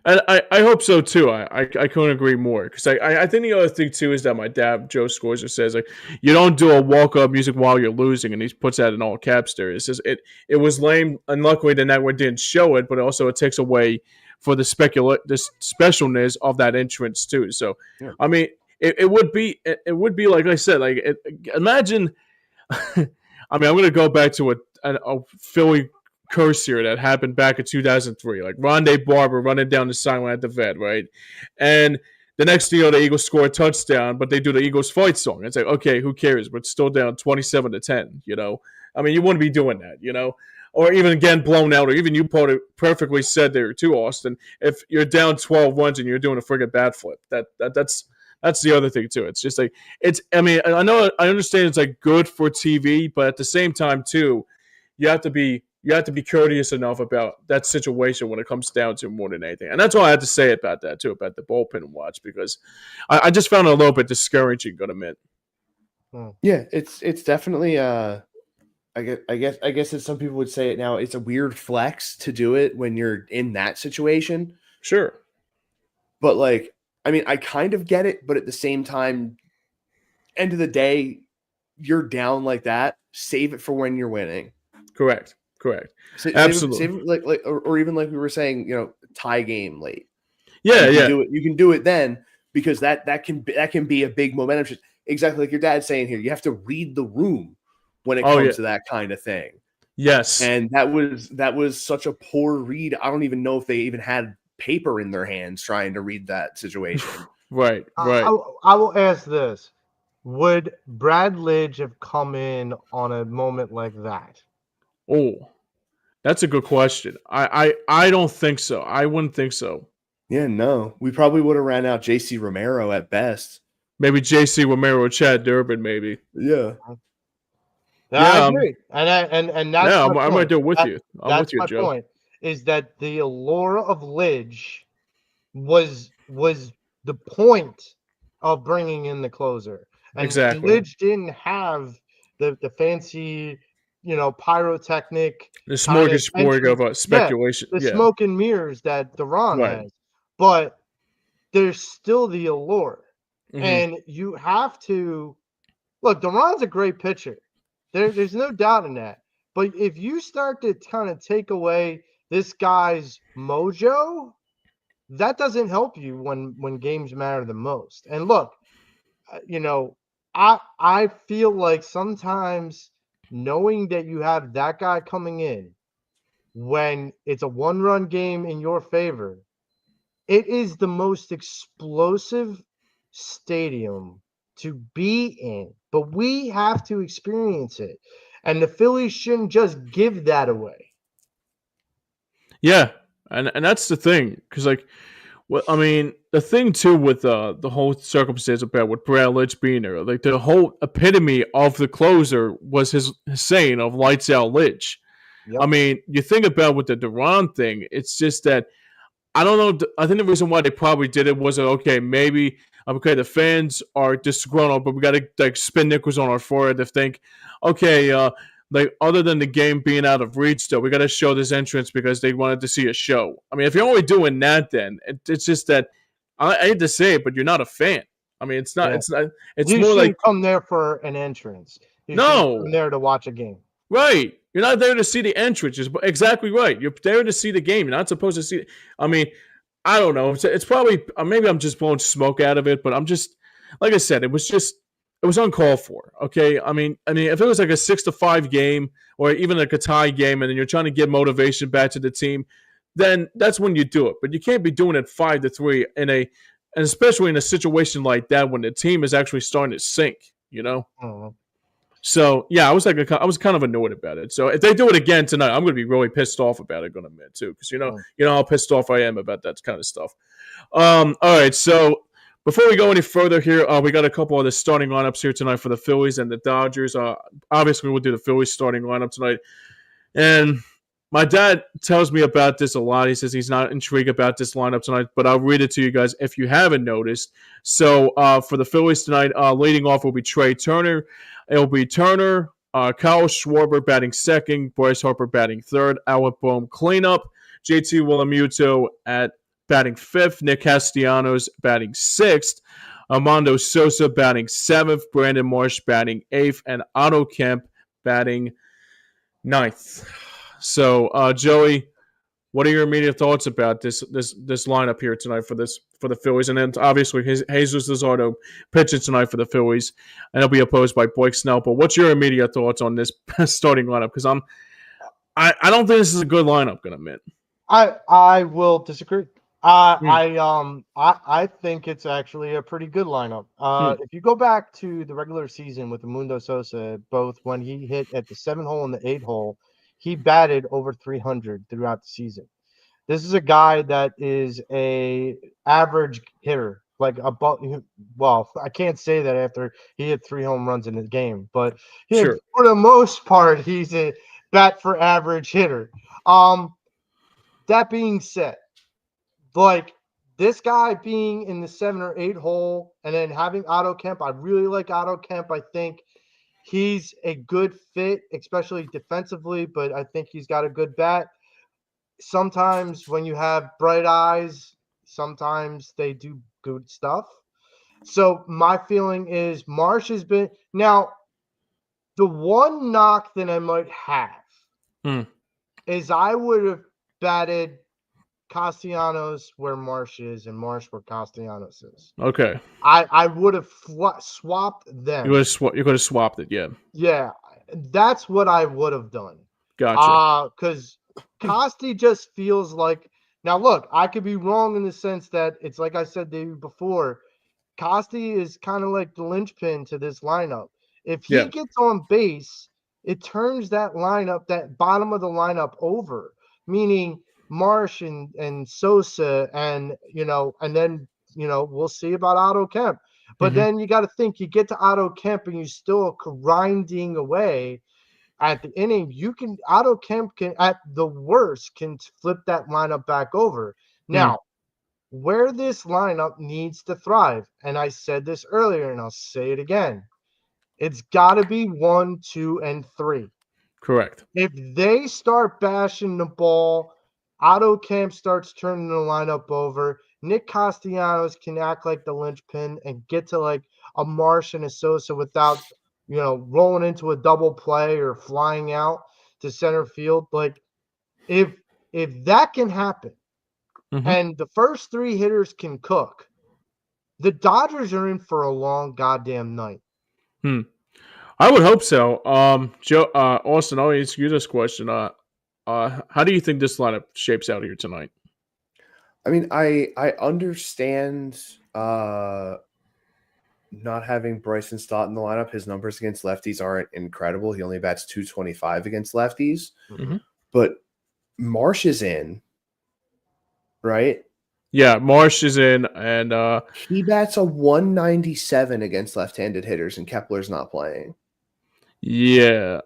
And I hope so too. I couldn't agree more because I think the other thing too is that my dad Joe Scorza says like you don't do a walk up music while you're losing, and he puts that in all caps there. It says it was lame, and luckily the network didn't show it, but also it takes away for the specialness of that entrance too. So yeah. I mean it would be like I said, like imagine. I mean I'm going to go back to a Philly curse here that happened back in 2003, like Rondé Barber running down the sideline at the vet, right? And the next thing the Eagles score a touchdown, but they do the Eagles fight song. It's like, okay, who cares? But still down 27-10, I mean, you wouldn't be doing that, or even again blown out, or even you perfectly said there too, Austin, if you're down 12 runs and you're doing a friggin' bat flip, that's the other thing too. It's just like, I mean, I understand it's like good for TV, but at the same time too, you have to be courteous enough about that situation when it comes down to more than anything. And that's all I had to say about that too, about the bullpen watch, because I just found it a little bit discouraging, gonna admit. Yeah, it's definitely I guess as some people would say it now, it's a weird flex to do it when you're in that situation. Sure. But like, I mean, I kind of get it, but at the same time, end of the day, you're down like that, save it for when you're winning. Correct. Absolutely. Save like or even like we were saying, tie game late. Yeah, You can do it then, because that can be a big momentum shift. Exactly like your dad's saying here. You have to read the room when it comes to that kind of thing. Yes. And that was such a poor read. I don't even know if they even had paper in their hands trying to read that situation. Right. I will ask this. Would Brad Lidge have come in on a moment like that? Oh, that's a good question. I don't think so. I wouldn't think so. Yeah, no. We probably would have ran out JC Romero at best. Maybe JC Romero, Chad Durbin, maybe. Yeah. I agree. And that's I'm right there with you. I'm with you, Joe. That's my point, is that the allure of Lidge was the point of bringing in the closer. And exactly. Lidge didn't have the fancy, pyrotechnic, the smorgasbord of speculation, the smoke and mirrors that Duran has, but there's still the allure, and you have to look. Duran's a great pitcher. There's no doubt in that. But if you start to kind of take away this guy's mojo, that doesn't help you when games matter the most. And look, I feel like sometimes knowing that you have that guy coming in when it's a one-run game in your favor, it is the most explosive stadium to be in, but we have to experience it. And the Phillies shouldn't just give that away. Yeah, and that's the thing, because like, well, I mean, the thing too with the whole circumstance about with Brad Litch being there, like the whole epitome of the closer was his saying of "lights out, Litch." Yep. I mean, you think about with the Duran thing, it's just that I don't know. I think the reason why they probably did it was that, okay, maybe okay, the fans are disgruntled, but we got to like spin nickels on our forehead to think, okay, like other than the game being out of reach, though, we got to show this entrance because they wanted to see a show. I mean, if you're only doing that, then it's just that I hate to say it, but you're not a fan. I mean, it's not. Yeah. It's not. It's You more like shouldn't come there for an entrance. You should come no. there to watch a game. Right. You're not there to see the entrances. Exactly right. You're there to see the game. You're not supposed to see. I mean, I don't know. It's probably maybe I'm just blowing smoke out of it, but I'm just like I said. It was uncalled for. Okay. I mean, if it was like a 6-5 game or even like a tie game, and then you're trying to get motivation back to the team, then that's when you do it. But you can't be doing it 5-3 and especially in a situation like that when the team is actually starting to sink. You know. Mm-hmm. So yeah, I was kind of annoyed about it. So if they do it again tonight, I'm going to be really pissed off about it. Going to admit too, because you know how pissed off I am about that kind of stuff. All right, so before we go any further here, we got a couple of the starting lineups here tonight for the Phillies and the Dodgers. Obviously, we'll do the Phillies starting lineup tonight, and my dad tells me about this a lot. He says he's not intrigued about this lineup tonight, but I'll read it to you guys if you haven't noticed. So for the Phillies tonight, leading off will be Trey Turner. It'll be Turner, Kyle Schwarber batting second, Bryce Harper batting third, Alec Bohm cleanup, JT Realmuto at batting fifth, Nick Castellanos batting sixth, Armando Sosa batting seventh, Brandon Marsh batting eighth, and Otto Kemp batting ninth. So, Joey, what are your immediate thoughts about this lineup here tonight for the Phillies? And then obviously Jesus Luzardo pitching tonight for the Phillies, and he'll be opposed by Blake Snell. But what's your immediate thoughts on this starting lineup? Because I don't think this is a good lineup. Gonna admit. I will disagree. I think it's actually a pretty good lineup. If you go back to the regular season with Mundo Sosa, both when he hit at the 7 hole and the 8 hole, he batted over 300 throughout the season. This is a guy that is a average hitter, like well, I can't say that after he hit 3 home runs in the game, but Sure. for the most part, he's a bat for average hitter. That being said, like this guy being in the 7 or 8 hole and then having Otto Kemp, I really like Otto Kemp. I think he's a good fit, especially defensively, but I think he's got a good bat. Sometimes when you have bright eyes, sometimes they do good stuff. So my feeling is Marsh has been now the one knock that I might have is I would have batted Castellanos where Marsh is and Marsh where Castellanos is. Okay. I would have swapped them. You could have swapped it, yeah. Yeah, that's what I would have done. Gotcha. Because Costi just feels like now. Look, I could be wrong in the sense that it's like I said to you before. Costi is kind of like the linchpin to this lineup. If he gets on base, it turns that lineup, that bottom of the lineup, over. Meaning Marsh and Sosa, and then we'll see about Otto Kemp. But then you got to think you get to Otto Kemp and you still grinding away at the inning. Otto Kemp can at the worst can flip that lineup back over. Now, where this lineup needs to thrive, and I said this earlier and I'll say it again, it's got to be 1, 2, and 3. Correct. If they start bashing the ball, Otto Kemp starts turning the lineup over. Nick Castellanos can act like the linchpin and get to like a Marsh and a Sosa without, rolling into a double play or flying out to center field. Like if that can happen and the first 3 hitters can cook, the Dodgers are in for a long goddamn night. I would hope so. Joe, Austin, I'll ask you this question. How do you think this lineup shapes out here tonight? I mean, I understand not having Bryson Stott in the lineup, his numbers against lefties aren't incredible. He only bats .225 against lefties. Mm-hmm. But Marsh is in, right? Yeah, Marsh is in, and he bats a 197 against left-handed hitters, and Kepler's not playing. Yeah.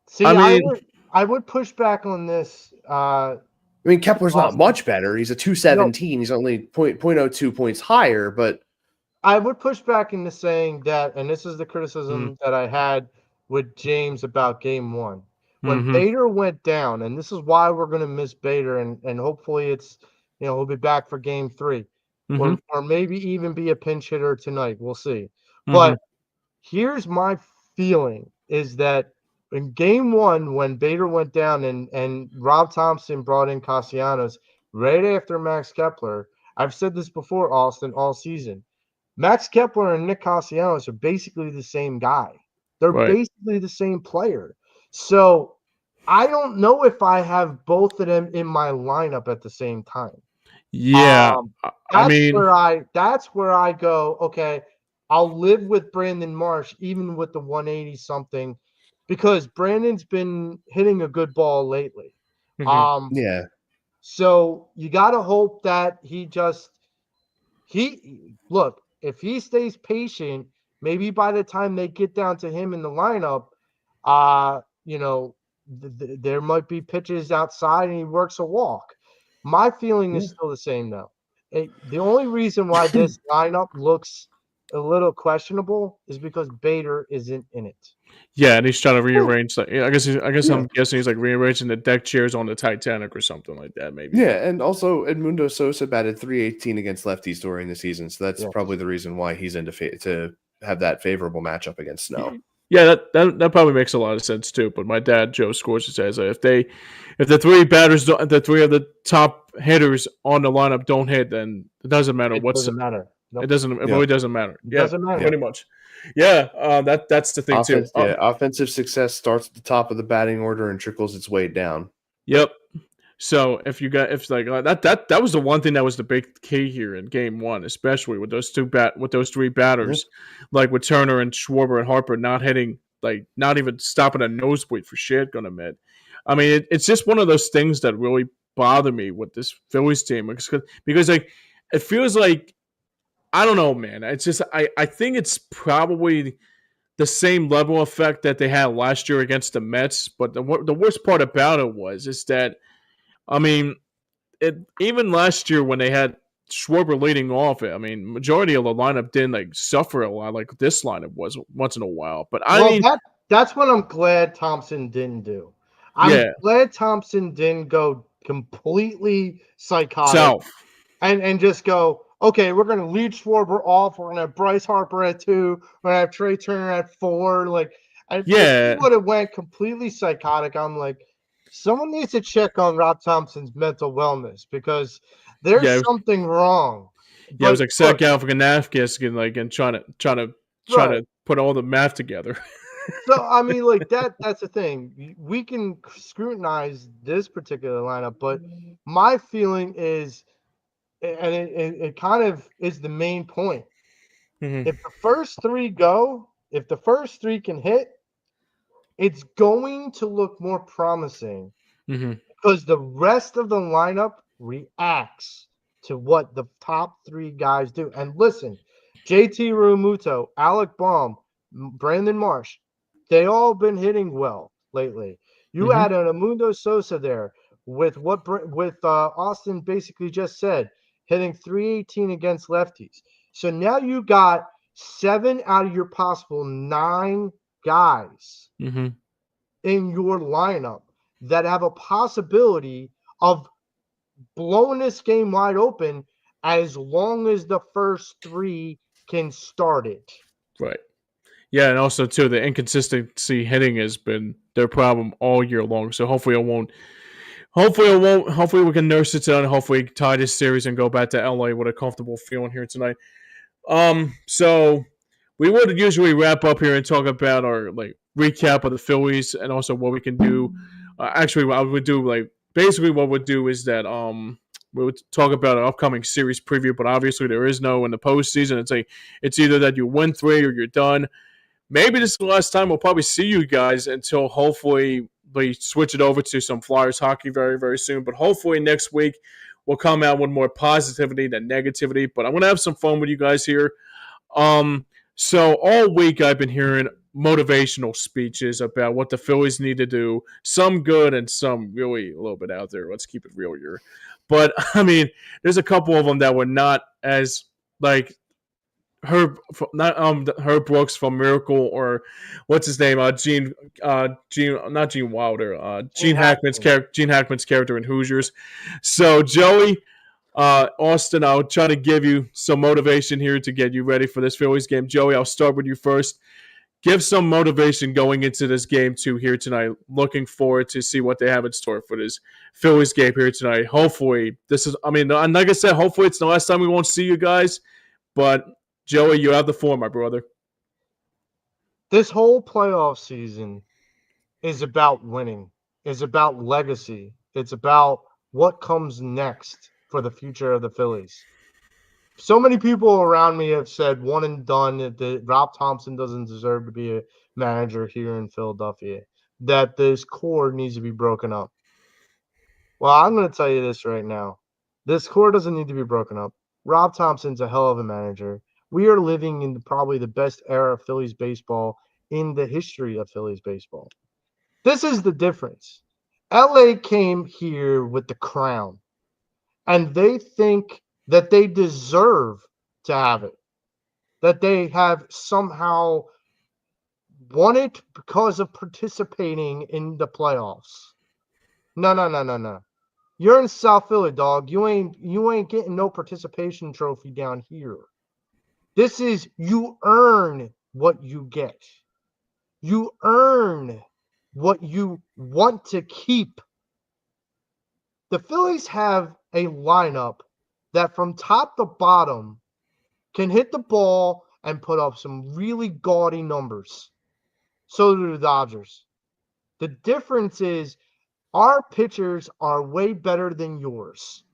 See, I would push back on this. I mean, Kepler's not much better. He's a 217. He's only 0.02 points higher, but I would push back into saying that, and this is the criticism that I had with James about game one. When Bader went down, and this is why we're going to miss Bader, and hopefully it's, he'll be back for game three, or maybe even be a pinch hitter tonight. We'll see. But here's my feeling is that in game one, when Bader went down and Rob Thompson brought in Castellanos right after Max Kepler, I've said this before, Austin, all season. Max Kepler and Nick Castellanos are basically the same guy. They're basically the same player. So I don't know if I have both of them in my lineup at the same time. Yeah. That's where I go, okay, I'll live with Brandon Marsh, even with the 180 something, because Brandon's been hitting a good ball lately. Yeah. So you got to hope that look, if he stays patient, maybe by the time they get down to him in the lineup, there might be pitches outside and he works a walk. My feeling is still the same, though. The only reason why this lineup looks a little questionable is because Bader isn't in it. Yeah, and he's trying to rearrange. I guess I'm guessing he's like rearranging the deck chairs on the Titanic or something like that, maybe. Yeah, and also Edmundo Sosa batted .318 against lefties during the season, so that's probably the reason why he's into to have that favorable matchup against Snow. Yeah, that probably makes a lot of sense too. But my dad, Joe Scorza, says if the three batters, the three of the top hitters on the lineup don't hit, then it doesn't matter. It doesn't matter. Nope. It doesn't. It really doesn't matter. It doesn't matter. Pretty much. Yeah, that's the thing too. Offensive success starts at the top of the batting order and trickles its way down. Yep. So that was the one thing that was the big key here in game one, especially with those three batters, like with Turner and Schwarber and Harper not hitting, like not even stopping a nosebleed for shit. Gonna admit, I mean it's just one of those things that really bother me with this Phillies team because like it feels like, I don't know, man. It's just I think it's probably the same level effect that they had last year against the Mets. But the worst part about it is that, I mean, even last year when they had Schwarber leading off, majority of the lineup didn't like suffer a lot like this lineup was once in a while. But that's what I'm glad Thompson didn't do. I'm glad Thompson didn't go completely psychotic and just go, okay, we're going to lead Schwarber off. We're going to have Bryce Harper at 2. We're going to have Trey Turner at 4. If he would have went completely psychotic, I'm like, someone needs to check on Rob Thompson's mental wellness because there's something wrong. Yeah, it was like Zach Galifianakis and trying to put all the math together. So that's the thing. We can scrutinize this particular lineup, but my feeling is, and it kind of is the main point. If the first three can hit, it's going to look more promising because the rest of the lineup reacts to what the top three guys do. And listen, JT Realmuto, Alec Baum, Brandon Marsh, they all been hitting well lately. You add an Edmundo Sosa there with Austin basically just said, hitting .318 against lefties. So now you got 7 out of your possible 9 guys in your lineup that have a possibility of blowing this game wide open as long as the first 3 can start it. Right. Yeah, and also too, the inconsistency hitting has been their problem all year long. So hopefully we can nurse it down and hopefully tie this series and go back to LA with a comfortable feeling here tonight. So we would usually wrap up here and talk about our recap of the Phillies and also what we can do. Actually, what I would do basically what we'd do is that we'll talk about an upcoming series preview, but obviously there is no in the postseason. It's either that you win 3 or you're done. Maybe this is the last time we'll probably see you guys until hopefully we switch it over to some Flyers hockey very, very soon. But hopefully next week we'll come out with more positivity than negativity. But I'm going to have some fun with you guys here. So all week I've been hearing motivational speeches about what the Phillies need to do. Some good and some really a little bit out there. Let's keep it real here. But, I mean, there's a couple of them that were not as, like, Herb Brooks from Miracle, or what's his name? Gene Wilder. Gene Hackman's character in Hoosiers. So Joey, Austin, I'll try to give you some motivation here to get you ready for this Phillies game. Joey, I'll start with you first. Give some motivation going into this game too here tonight. Looking forward to see what they have in store for this Phillies game here tonight. Hopefully, like I said, hopefully it's the last time we won't see you guys, but Joey, you have the floor, my brother. This whole playoff season is about winning. It's about legacy. It's about what comes next for the future of the Phillies. So many people around me have said one and done, that Rob Thompson doesn't deserve to be a manager here in Philadelphia, that this core needs to be broken up. Well, I'm going to tell you this right now. This core doesn't need to be broken up. Rob Thompson's a hell of a manager. We are living in probably the best era of Phillies baseball in the history of Phillies baseball. This is the difference. LA came here with the crown, and they think that they deserve to have it, that they have somehow won it because of participating in the playoffs. No. You're in South Philly, dog. You ain't getting no participation trophy down here. This is, you earn what you get. You earn what you want to keep. The Phillies have a lineup that from top to bottom can hit the ball and put up some really gaudy numbers. So do the Dodgers. The difference is our pitchers are way better than yours.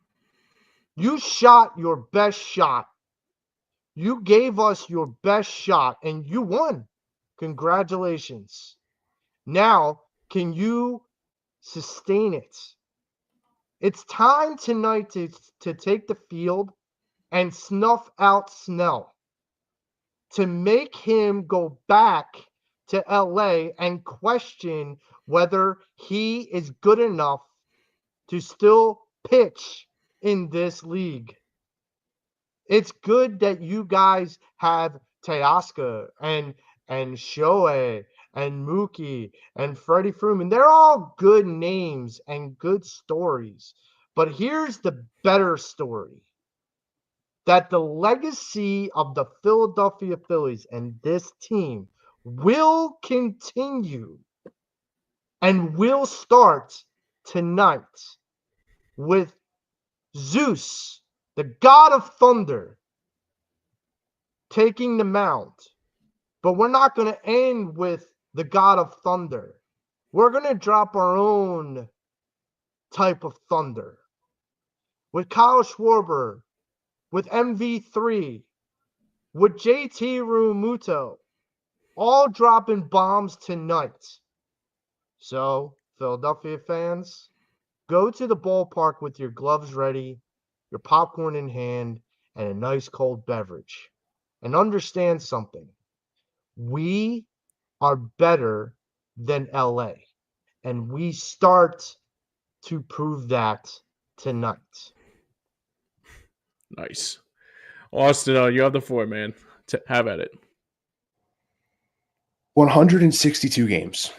You shot your best shot. You gave us your best shot and you won. Congratulations. Now, can you sustain it? It's time tonight to take the field and snuff out Snell, to make him go back to LA and question whether he is good enough to still pitch in this league. It's good that you guys have Teoscar and Shohei and Mookie and Freddie Freeman. They're all good names and good stories. But here's the better story. That the legacy of the Philadelphia Phillies and this team will continue and will start tonight with Zeus, the god of thunder, taking the mound. But we're not going to end with the god of thunder. We're going to drop our own type of thunder. With Kyle Schwarber, with MV3, with JT Realmuto, all dropping bombs tonight. So, Philadelphia fans, go to the ballpark with your gloves ready, your popcorn in hand, and a nice cold beverage. And understand something. We are better than LA. And we start to prove that tonight. Nice. Austin, you have the floor, man. Have at it. 162 games.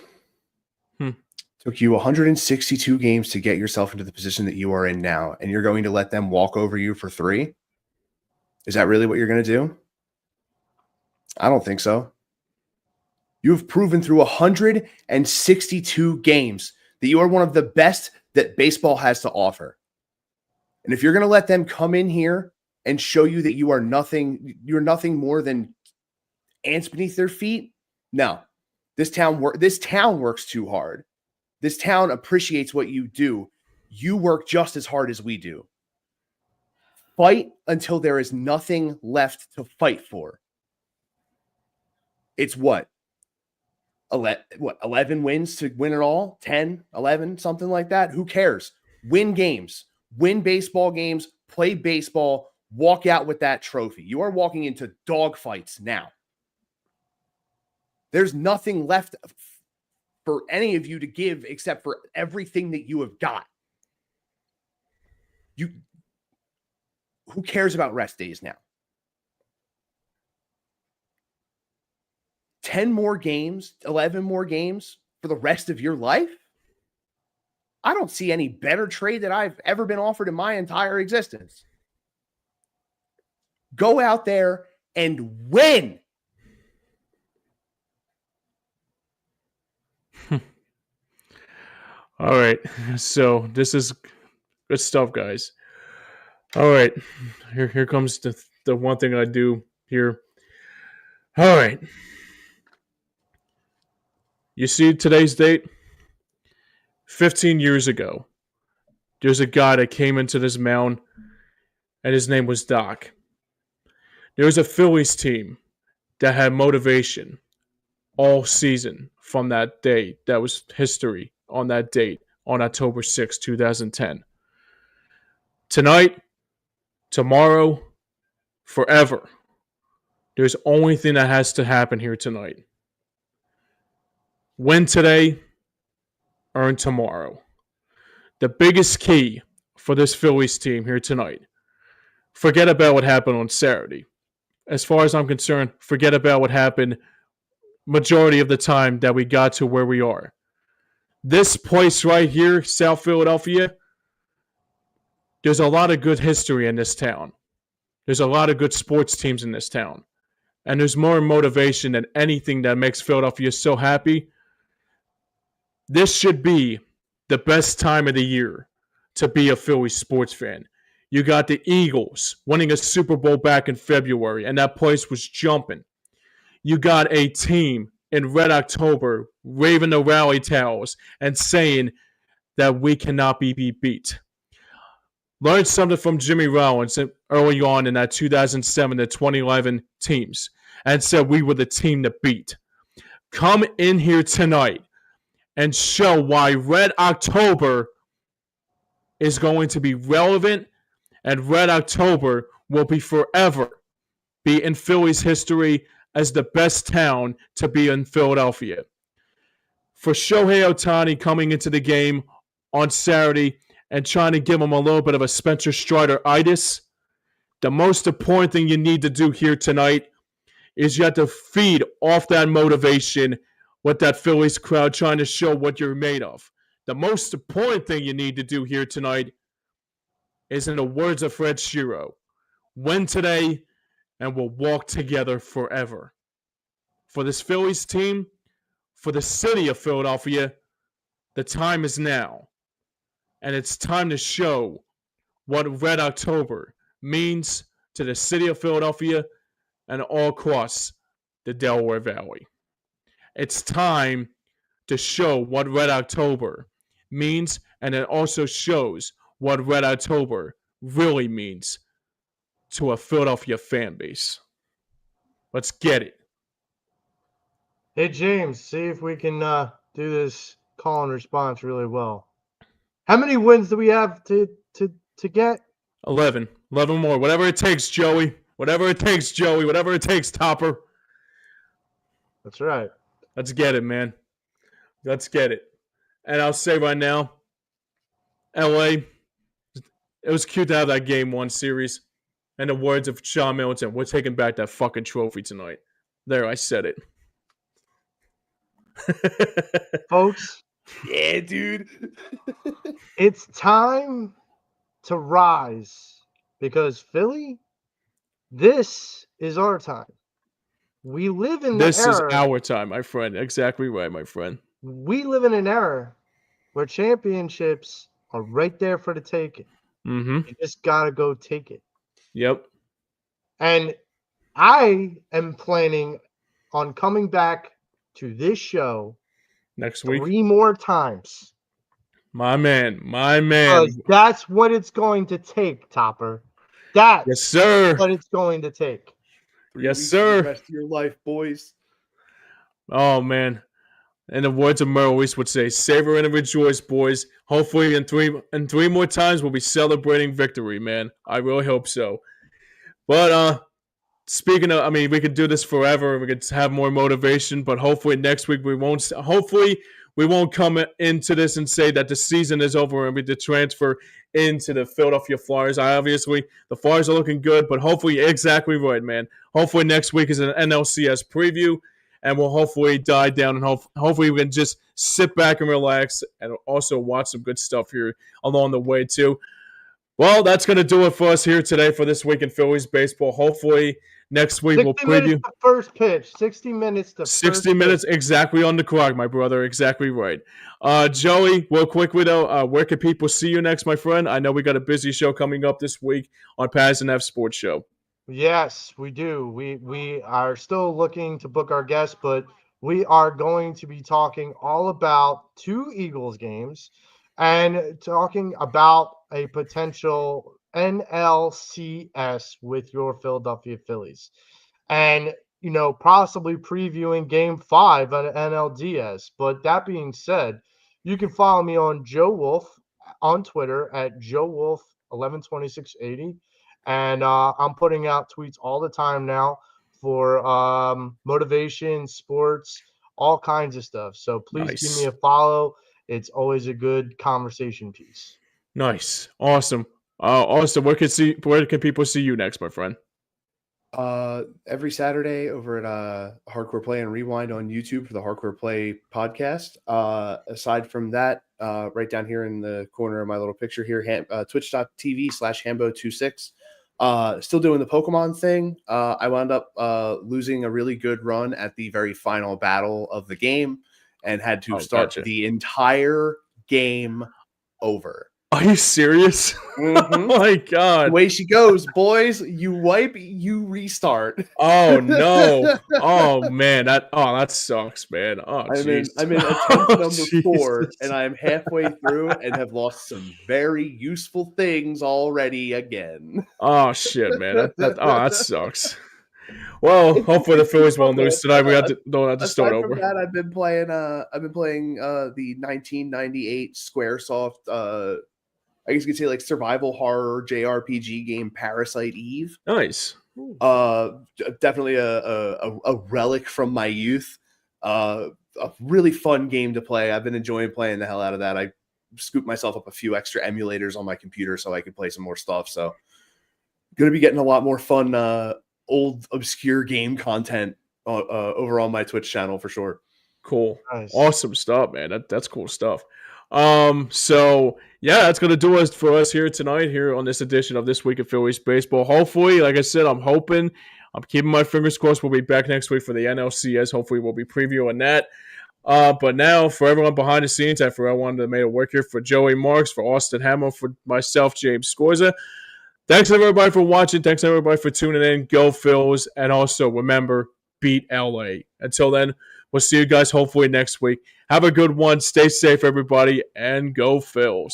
Took you 162 games to get yourself into the position that you are in now, and you're going to let them walk over you for 3? Is that really what you're going to do? I don't think so. You've proven through 162 games that you are one of the best that baseball has to offer. And if you're going to let them come in here and show you that you're nothing more than ants beneath their feet, no. This town works too hard. This town appreciates what you do. You work just as hard as we do. Fight until there is nothing left to fight for. It's what? 11 wins to win it all? 10, 11, something like that? Who cares? Win games, win baseball games, play baseball, walk out with that trophy. You are walking into dogfights now. There's nothing left for any of you to give except for everything that you have got. Who cares about rest days now? 10 more games, 11 more games for the rest of your life? I don't see any better trade that I've ever been offered in my entire existence. Go out there and win. All right. So this is good stuff, guys. All right. Here comes the one thing I do here. All right. You see today's date? 15 years ago, there's a guy that came into this mound, and his name was Doc. There was a Phillies team that had motivation all season from that day. That was history on that date, on October 6, 2010. Tonight, tomorrow, forever, there's only thing that has to happen here tonight. Win today, earn tomorrow. The biggest key for this Phillies team here tonight, forget about what happened on Saturday. As far as I'm concerned, forget about what happened majority of the time that we got to where we are. This place right here, South Philadelphia, there's a lot of good history in this town. There's a lot of good sports teams in this town. And there's more motivation than anything that makes Philadelphia so happy. This should be the best time of the year to be a Phillies sports fan. You got the Eagles winning a Super Bowl back in February, and that place was jumping. You got a team in Red October waving the rally towels and saying that we cannot be beat. Learned something from Jimmy Rollins early on in that 2007 to 2011 teams and said we were the team to beat. Come in here tonight and show why Red October is going to be relevant, and Red October will be forever be in Philly's history as the best town to be in Philadelphia. For Shohei Ohtani coming into the game on Saturday and trying to give him a little bit of a Spencer Strider-itis, the most important thing you need to do here tonight is you have to feed off that motivation with that Phillies crowd trying to show what you're made of. The most important thing you need to do here tonight is, in the words of Fred Shiro, win today and we'll walk together forever. For this Phillies team, for the city of Philadelphia, the time is now. And it's time to show what Red October means to the city of Philadelphia and all across the Delaware Valley. It's time to show what Red October means, and it also shows what Red October really means to a Philadelphia fan base. Let's get it. Hey, James, see if we can do this call and response really well. How many wins do we have to get? 11. 11 more. Whatever it takes, Joey. Whatever it takes, Joey. Whatever it takes, Topper. That's right. Let's get it, man. Let's get it. And I'll say right now, LA, it was cute to have that Game 1 series. In the words of Sean Middleton, we're taking back that fucking trophy tonight. There, I said it. Folks. Yeah, dude. It's time to rise because Philly, this is our time. We live in this era. Is our time, my friend. Exactly right, my friend. We live in an era where championships are right there for the taking. Mm-hmm. You just got to go take it. Yep. And I am planning on coming back to this show next week 3 more times. My man. That's what it's going to take, Topper. That's Yes, sir. what it's going to take. Yes, 3 weeks sir. for the rest of your life, boys. Oh, man. In the words of Merle Weiss would say, savor and rejoice, boys. Hopefully in three more times we'll be celebrating victory, man. I really hope so. But speaking of, I mean, we could do this forever. We could have more motivation, but hopefully next week we won't. Hopefully we won't come into this and say that the season is over and we to transfer into the Philadelphia Flyers. Obviously, the Flyers are looking good, but hopefully, exactly right, man. Hopefully next week is an NLCS preview, and we'll hopefully die down and hopefully we can just sit back and relax and also watch some good stuff here along the way too. Well, that's going to do it for us here today for this week in Phillies baseball. Hopefully next week we'll 60 preview minutes to first pitch. 60 minutes to 60 minutes pitch. exactly on the clock, my brother. Exactly right. Joey, real quickly though, where can people see you next, my friend? I know we got a busy show coming up this week on Paz and F Sports Show. Yes, we do. We are still looking to book our guests, but we are going to be talking all about 2 Eagles games and talking about a potential NLCS with your Philadelphia Phillies. And, possibly previewing game 5 at NLDS. But that being said, you can follow me on Joe Wolf on Twitter at JoeWolf112680. And I'm putting out tweets all the time now for motivation, sports, all kinds of stuff. So please give me a follow. It's always a good conversation piece. Nice. Awesome. Awesome. Where can people see you next, my friend? Every Saturday over at Hardcore Play and Rewind on YouTube for the Hardcore Play podcast. Aside from that, right down here in the corner of my little picture here, twitch.tv/Hambo26. Still doing the Pokemon thing. I wound up losing a really good run at the very final battle of the game and had to start the entire game over. Are you serious? Mm-hmm. Oh my God. The way she goes, boys, you wipe, you restart. Oh no. Oh man. That sucks, man. Oh, I'm in attempt number 4 and I'm halfway through and have lost some very useful things already again. Oh shit, man. That sucks. Well, hopefully the Phillies won't lose tonight. We don't have to start over. That, I've been playing the 1998 SquareSoft I guess you could say like survival horror JRPG game Parasite Eve. Nice. Definitely a relic from my youth. A really fun game to play. I've been enjoying playing the hell out of that. I scooped myself up a few extra emulators on my computer so I could play some more stuff. So going to be getting a lot more fun old obscure game content over on my Twitch channel for sure. Cool. Nice. Awesome stuff, man. That's cool stuff. So yeah, that's gonna do us for us here tonight here on this edition of This Week of Phillies Baseball. Hopefully, like I said, I'm keeping my fingers crossed we'll be back next week for the NLCS. Hopefully we'll be previewing that. But now for everyone behind the scenes and for everyone that made it work here, for Joey Marks, for Austin Hammel, for myself, James Scorza. Thanks everybody for watching. Thanks everybody for tuning in. Go Phils, and also remember, beat LA. Until then, we'll see you guys hopefully next week. Have a good one. Stay safe, everybody, and go Phils.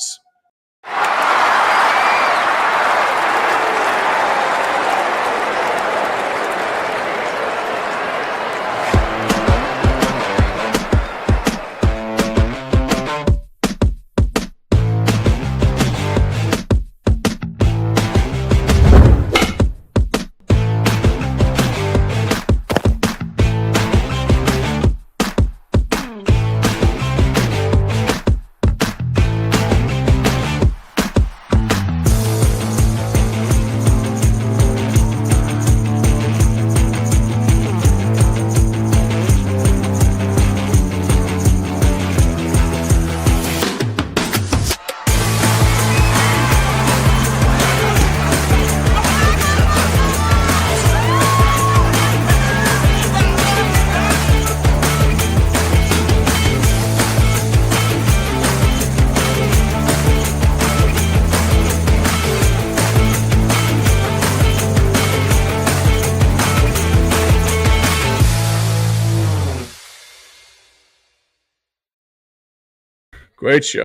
Great show.